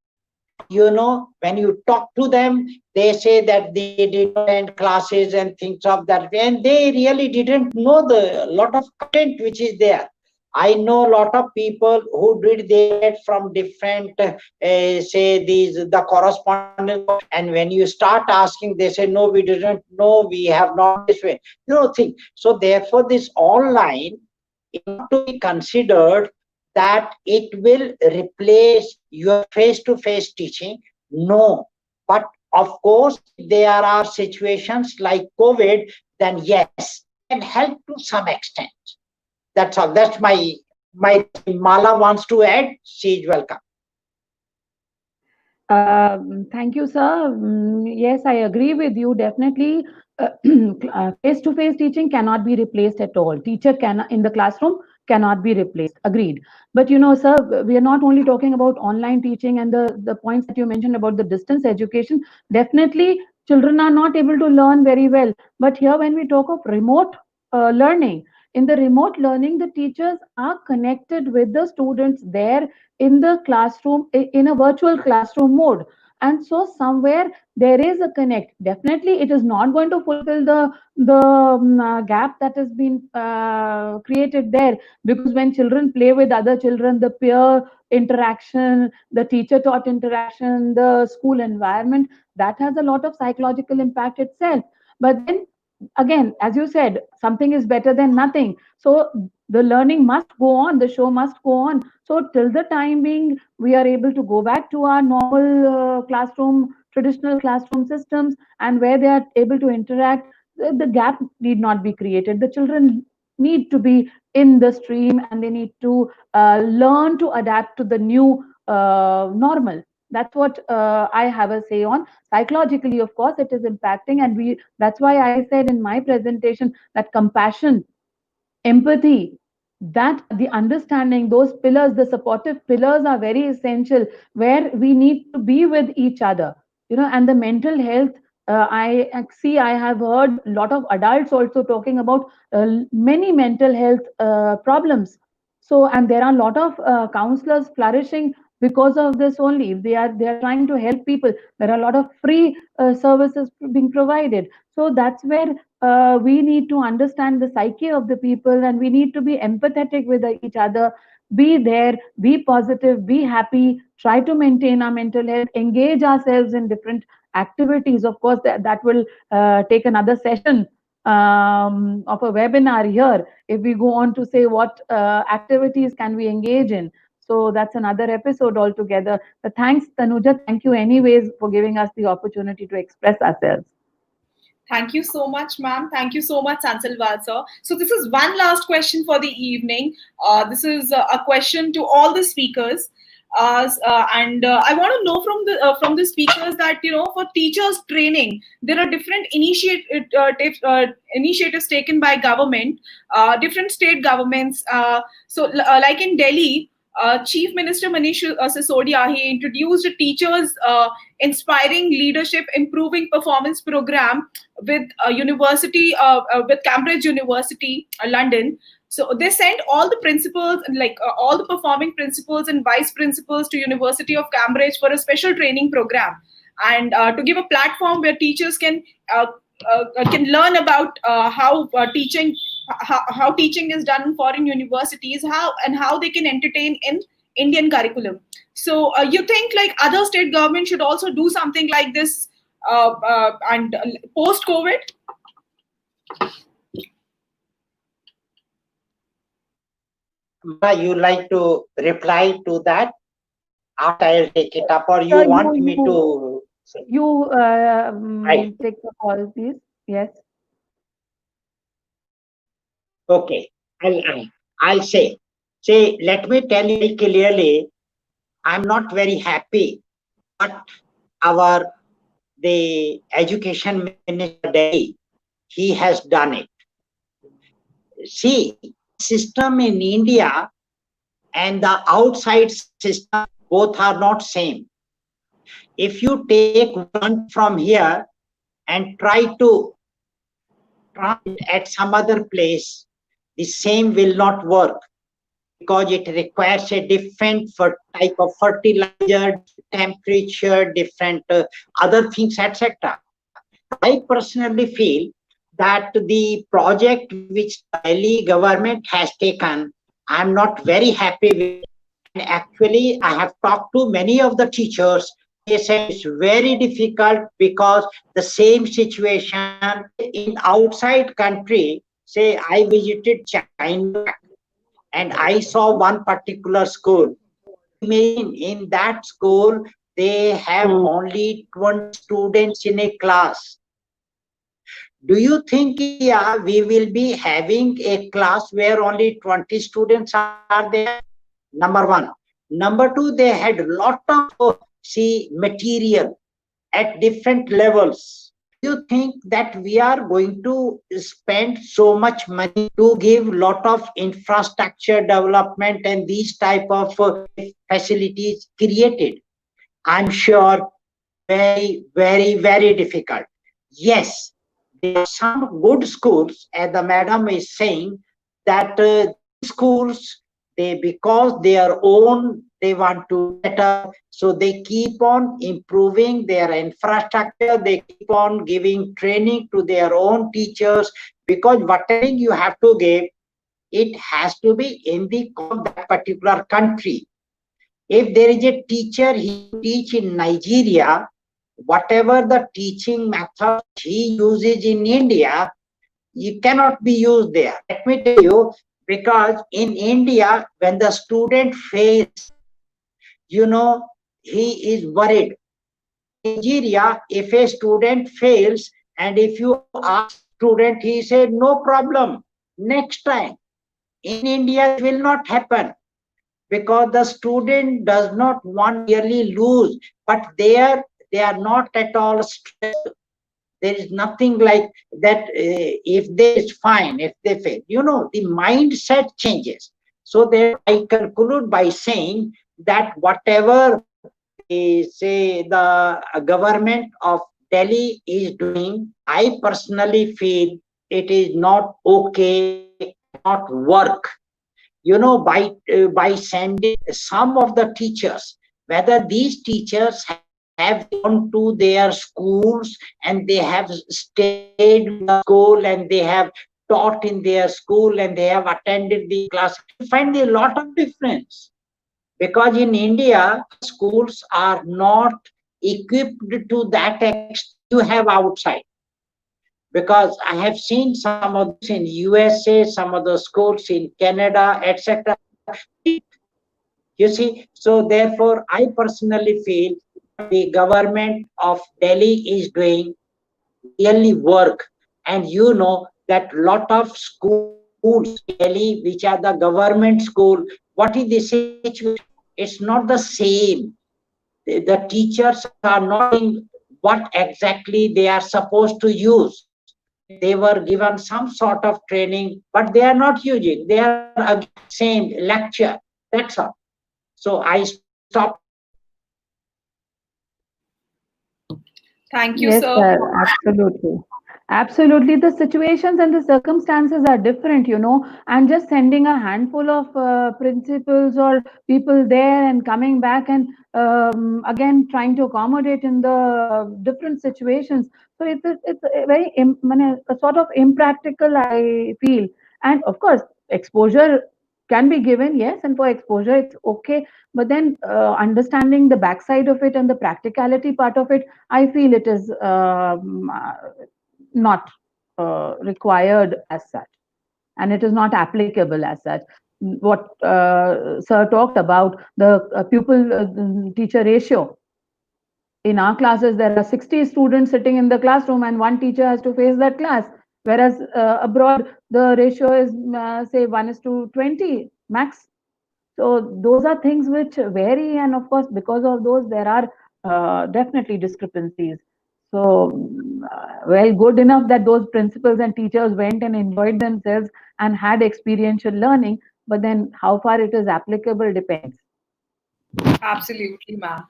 but when you talk to them, they say that they did not attend classes and things of that way, and they really didn't know the lot of content which is there. I know a lot of people who did they from different, say these the correspondence, and when you start asking, they say no, we didn't know, we have not this way. Think so. Therefore, this online is not to be considered that it will replace your face-to-face teaching. No, but of course, if there are situations like COVID, then yes, it can help to some extent. That's all. That's my Mala wants to add. She is welcome. Thank you, sir. Yes, I agree with you. Definitely, face-to-face teaching cannot be replaced at all. Teacher can in the classroom cannot be replaced. Agreed. But sir, we are not only talking about online teaching and the points that you mentioned about the distance education. Definitely, children are not able to learn very well. But here, when we talk of remote learning, in the remote learning, the teachers are connected with the students there in the classroom, in a virtual classroom mode, and so somewhere there is a connect. Definitely it is not going to fulfill the gap that has been created there, because when children play with other children, the peer interaction, the teacher taught interaction, the school environment, that has a lot of psychological impact itself. But then again, as you said, something is better than nothing. So the learning must go on, the show must go on. So till the time being we are able to go back to our normal classroom, traditional classroom systems, and where they are able to interact, the gap need not be created. The children need to be in the stream, and they need to learn to adapt to the new normal. That's what I have a say on. Psychologically, of course, it is impacting, and we. That's why I said in my presentation that compassion, empathy, that the understanding, those pillars, the supportive pillars are very essential, where we need to be with each other, and the mental health. I see, I have heard a lot of adults also talking about many mental health problems. So, and there are a lot of counselors flourishing because of this only. They are trying to help people. There are a lot of free services being provided. So that's where we need to understand the psyche of the people, and we need to be empathetic with each other, be there, be positive, be happy, try to maintain our mental health, engage ourselves in different activities. Of course, that will take another session of a webinar here if we go on to say what activities can we engage in. So that's another episode altogether. But thanks, Tanuja. Thank you anyways for giving us the opportunity to express ourselves. Thank you so much, ma'am. Thank you so much, Sansalwal sir. So this is one last question for the evening. This is a question to all the speakers. And I want to know from the speakers that, for teachers training, there are different initiatives taken by government, different state governments. Like in Delhi, Chief Minister Manish Sisodia, he introduced a teachers inspiring leadership, improving performance program with with Cambridge University, London. So they sent all the principals, like all the performing principals and vice principals, to University of Cambridge for a special training program, and to give a platform where teachers can learn about how teaching is done in foreign universities, how they can entertain in Indian curriculum. So you think like other state governments should also do something like this, and post COVID? Ma, you like to reply to that? After I'll take it up, or you Sir, want me to say? Right. take the call, please. Yes. Okay. I'll say. Say, let me tell you very clearly, I'm not very happy what our the education minister Delhi, he has done it. See, system in India and the outside system, both are not same. If you take one from here and try to try it at some other place, the same will not work, because it requires a different type of fertilizer, temperature, different other things, etc. I personally feel that the project which the Delhi government has taken, I'm not very happy with. And actually, I have talked to many of the teachers. They said it's very difficult because the same situation in outside country. Say I visited China and I saw one particular school. Imagine in that school they have only 20 students in a class. Do you think in India we will be having a class where only 20 students are there? Number one. Number two, they had a lot of material at different levels. Do you think that we are going to spend so much money to give lot of infrastructure development and these type of facilities created? I'm sure very, very, very difficult. Yes, there are some good schools, as the madam is saying, that these schools, they because their own, they want to better, so they keep on improving their infrastructure, they keep on giving training to their own teachers, because whatever you have to give, it has to be in the of that particular country. If there is a teacher, he teach in Nigeria, whatever the teaching method he uses in India, you cannot be used there. Let me tell you, because in India, when the student fails, he is worried. Nigeria, if a student fails, and if you ask student, he said, no problem, next time. In India, it will not happen. because the student does not want really lose, but they are not at all stressed. There is nothing like that. If they is fine, if they fail, the mindset changes. So therefore I conclude by saying that whatever say the government of Delhi is doing, I personally feel it is not okay and not work. By sending some of the teachers, whether these teachers have gone to their schools and they have stayed with the school and they have taught in their school and they have attended the class, you find a lot of difference. Because in India, our schools are not equipped to that extent you have outside. Because I have seen some of those in USA, some of the schools in Canada, etc. You see, so therefore, I personally feel what the government of Delhi is doing really work. And that lot of schools in Delhi, which are the government school, what is the situation? It's not the same. The teachers are not doing what exactly they are supposed to use. They were given some sort of training, but they are not using. They are again same lecture. That's all. So I stop here. Thank you, Yes, sir. sir, absolutely. Absolutely. The situations and the circumstances are different, and just sending a handful of principals or people there and coming back and again trying to accommodate in the different situations. So it's a very a sort of impractical, I feel. And of course, exposure can be given, yes, and for exposure it's okay. But then understanding the backside of it and the practicality part of it, I feel it is not required as such, and it is not applicable as such. What Sir talked about, the pupil teacher ratio. In our classes, there are 60 students sitting in the classroom, and one teacher has to face that class. Whereas abroad, the ratio is, say, 1 is to 20 max. So those are things which vary, and of course, because of those, there are definitely discrepancies. So, well, good enough that those principals and teachers went and enjoyed themselves and had experiential learning. But then, how far it is applicable depends. Absolutely, ma'am.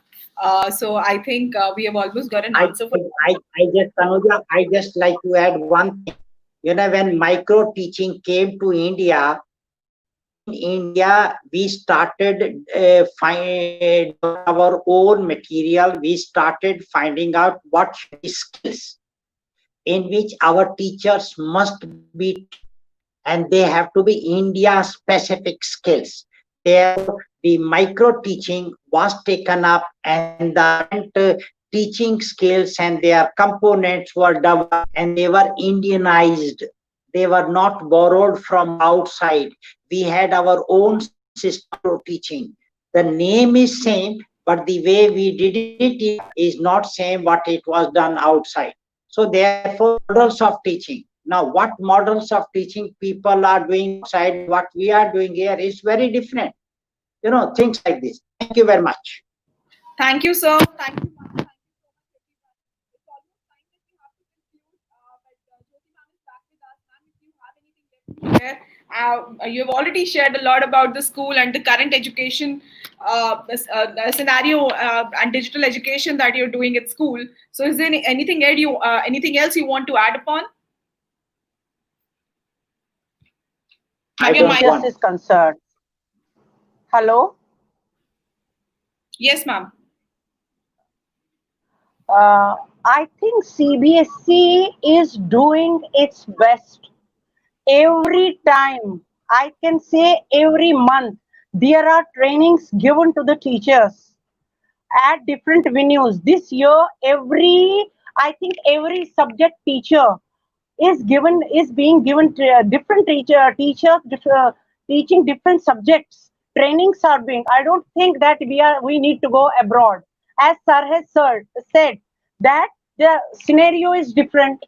So I think we have almost got an I, answer for I just, Tanuja, I just like to add one thing. When micro teaching came to India, in India, we started develop our own material. We started finding out what should be skills in which our teachers must be trained, and they have to be India specific skills. Therefore, the micro teaching was taken up, and the different teaching skills and their components were developed, and they were Indianized. They were not borrowed from outside. We had our own system of teaching. The name is same, but the way we did it is not same what it was done outside. So therefore, models of teaching. Now, what models of teaching people are doing outside and what we are doing here is very different. Things like this. Thank you very much. Thank you, sir. Thank you, ma'am. Thank you so much, everyone. It's almost time that we have to conclude, but Jyoti ma'am is back with us. Ma'am, if you have anything left to share, you have already shared a lot about the school and the current education scenario and digital education that you're doing at school. So, is there anything else you want to add upon? I Have your don't mic? Teachers want. is concerned. Hello. Yes, ma'am. I think CBSE is doing its best. Every time, I can say every month, there are trainings given to the teachers at different venues. This year, I think every subject teacher is being given to different teachers teaching different subjects. Trainings are being. I don't think that we need to go abroad. As Sir has said that the scenario is different,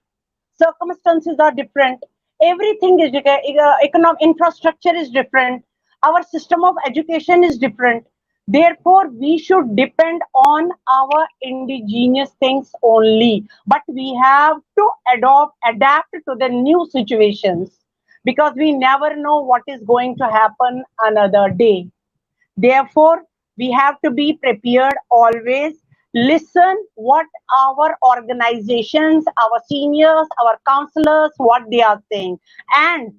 circumstances are different, everything is economic infrastructure is different. Our system of education is different. Therefore, we should depend on our indigenous things only. But we have to adapt to the new situations because we never know what is going to happen another day. Therefore, we have to be prepared always. Listen what our organizations, our seniors, our counselors, what they are saying, and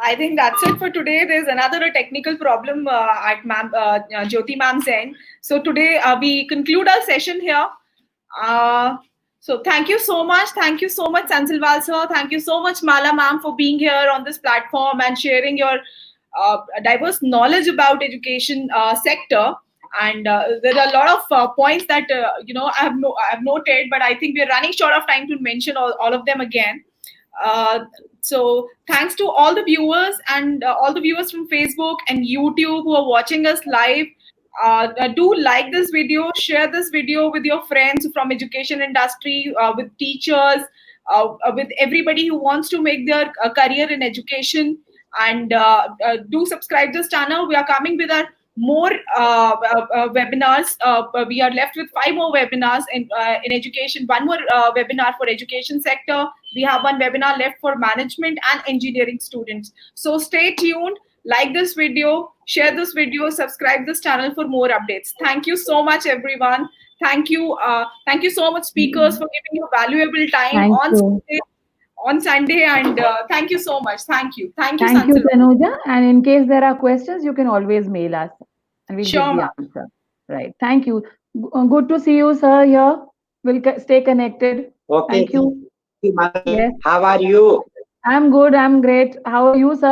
I think that's it for today. There's another technical problem at Jyoti ma'am's end. So today we conclude our session here. Uh, so thank you so much. Thank you so much, Sansilwal sir. Thank you so much, Mala ma'am, for being here on this platform and sharing your diverse knowledge about education sector. And there are a lot of points that I have noted, but I think we are running short of time to mention all of them again. Uh, so thanks to all the viewers and all the viewers from Facebook and YouTube who are watching us live. Do like this video, share this video with your friends from education industry, with teachers, with everybody who wants to make their career in education. And do subscribe this channel. We are coming with our more webinars. We are left with 5 more webinars in education. One more webinar for education sector. We have one webinar left for management and engineering students. So stay tuned, like this video, share this video, subscribe this channel for more updates. Thank you so much, everyone. Thank you so much, speakers, for giving your valuable time Thank you. on Sunday, and thank you so much. Thank you, Thank you, Sansil. Tanuja. And in case there are questions, you can always mail us and we'll give Sure, the ma'am. answer. Right. Thank you. Good to see you, sir, here. We'll stay connected. Okay, Thank you. Mali. Yes. How are you? I'm good. I'm great. How are you, sir?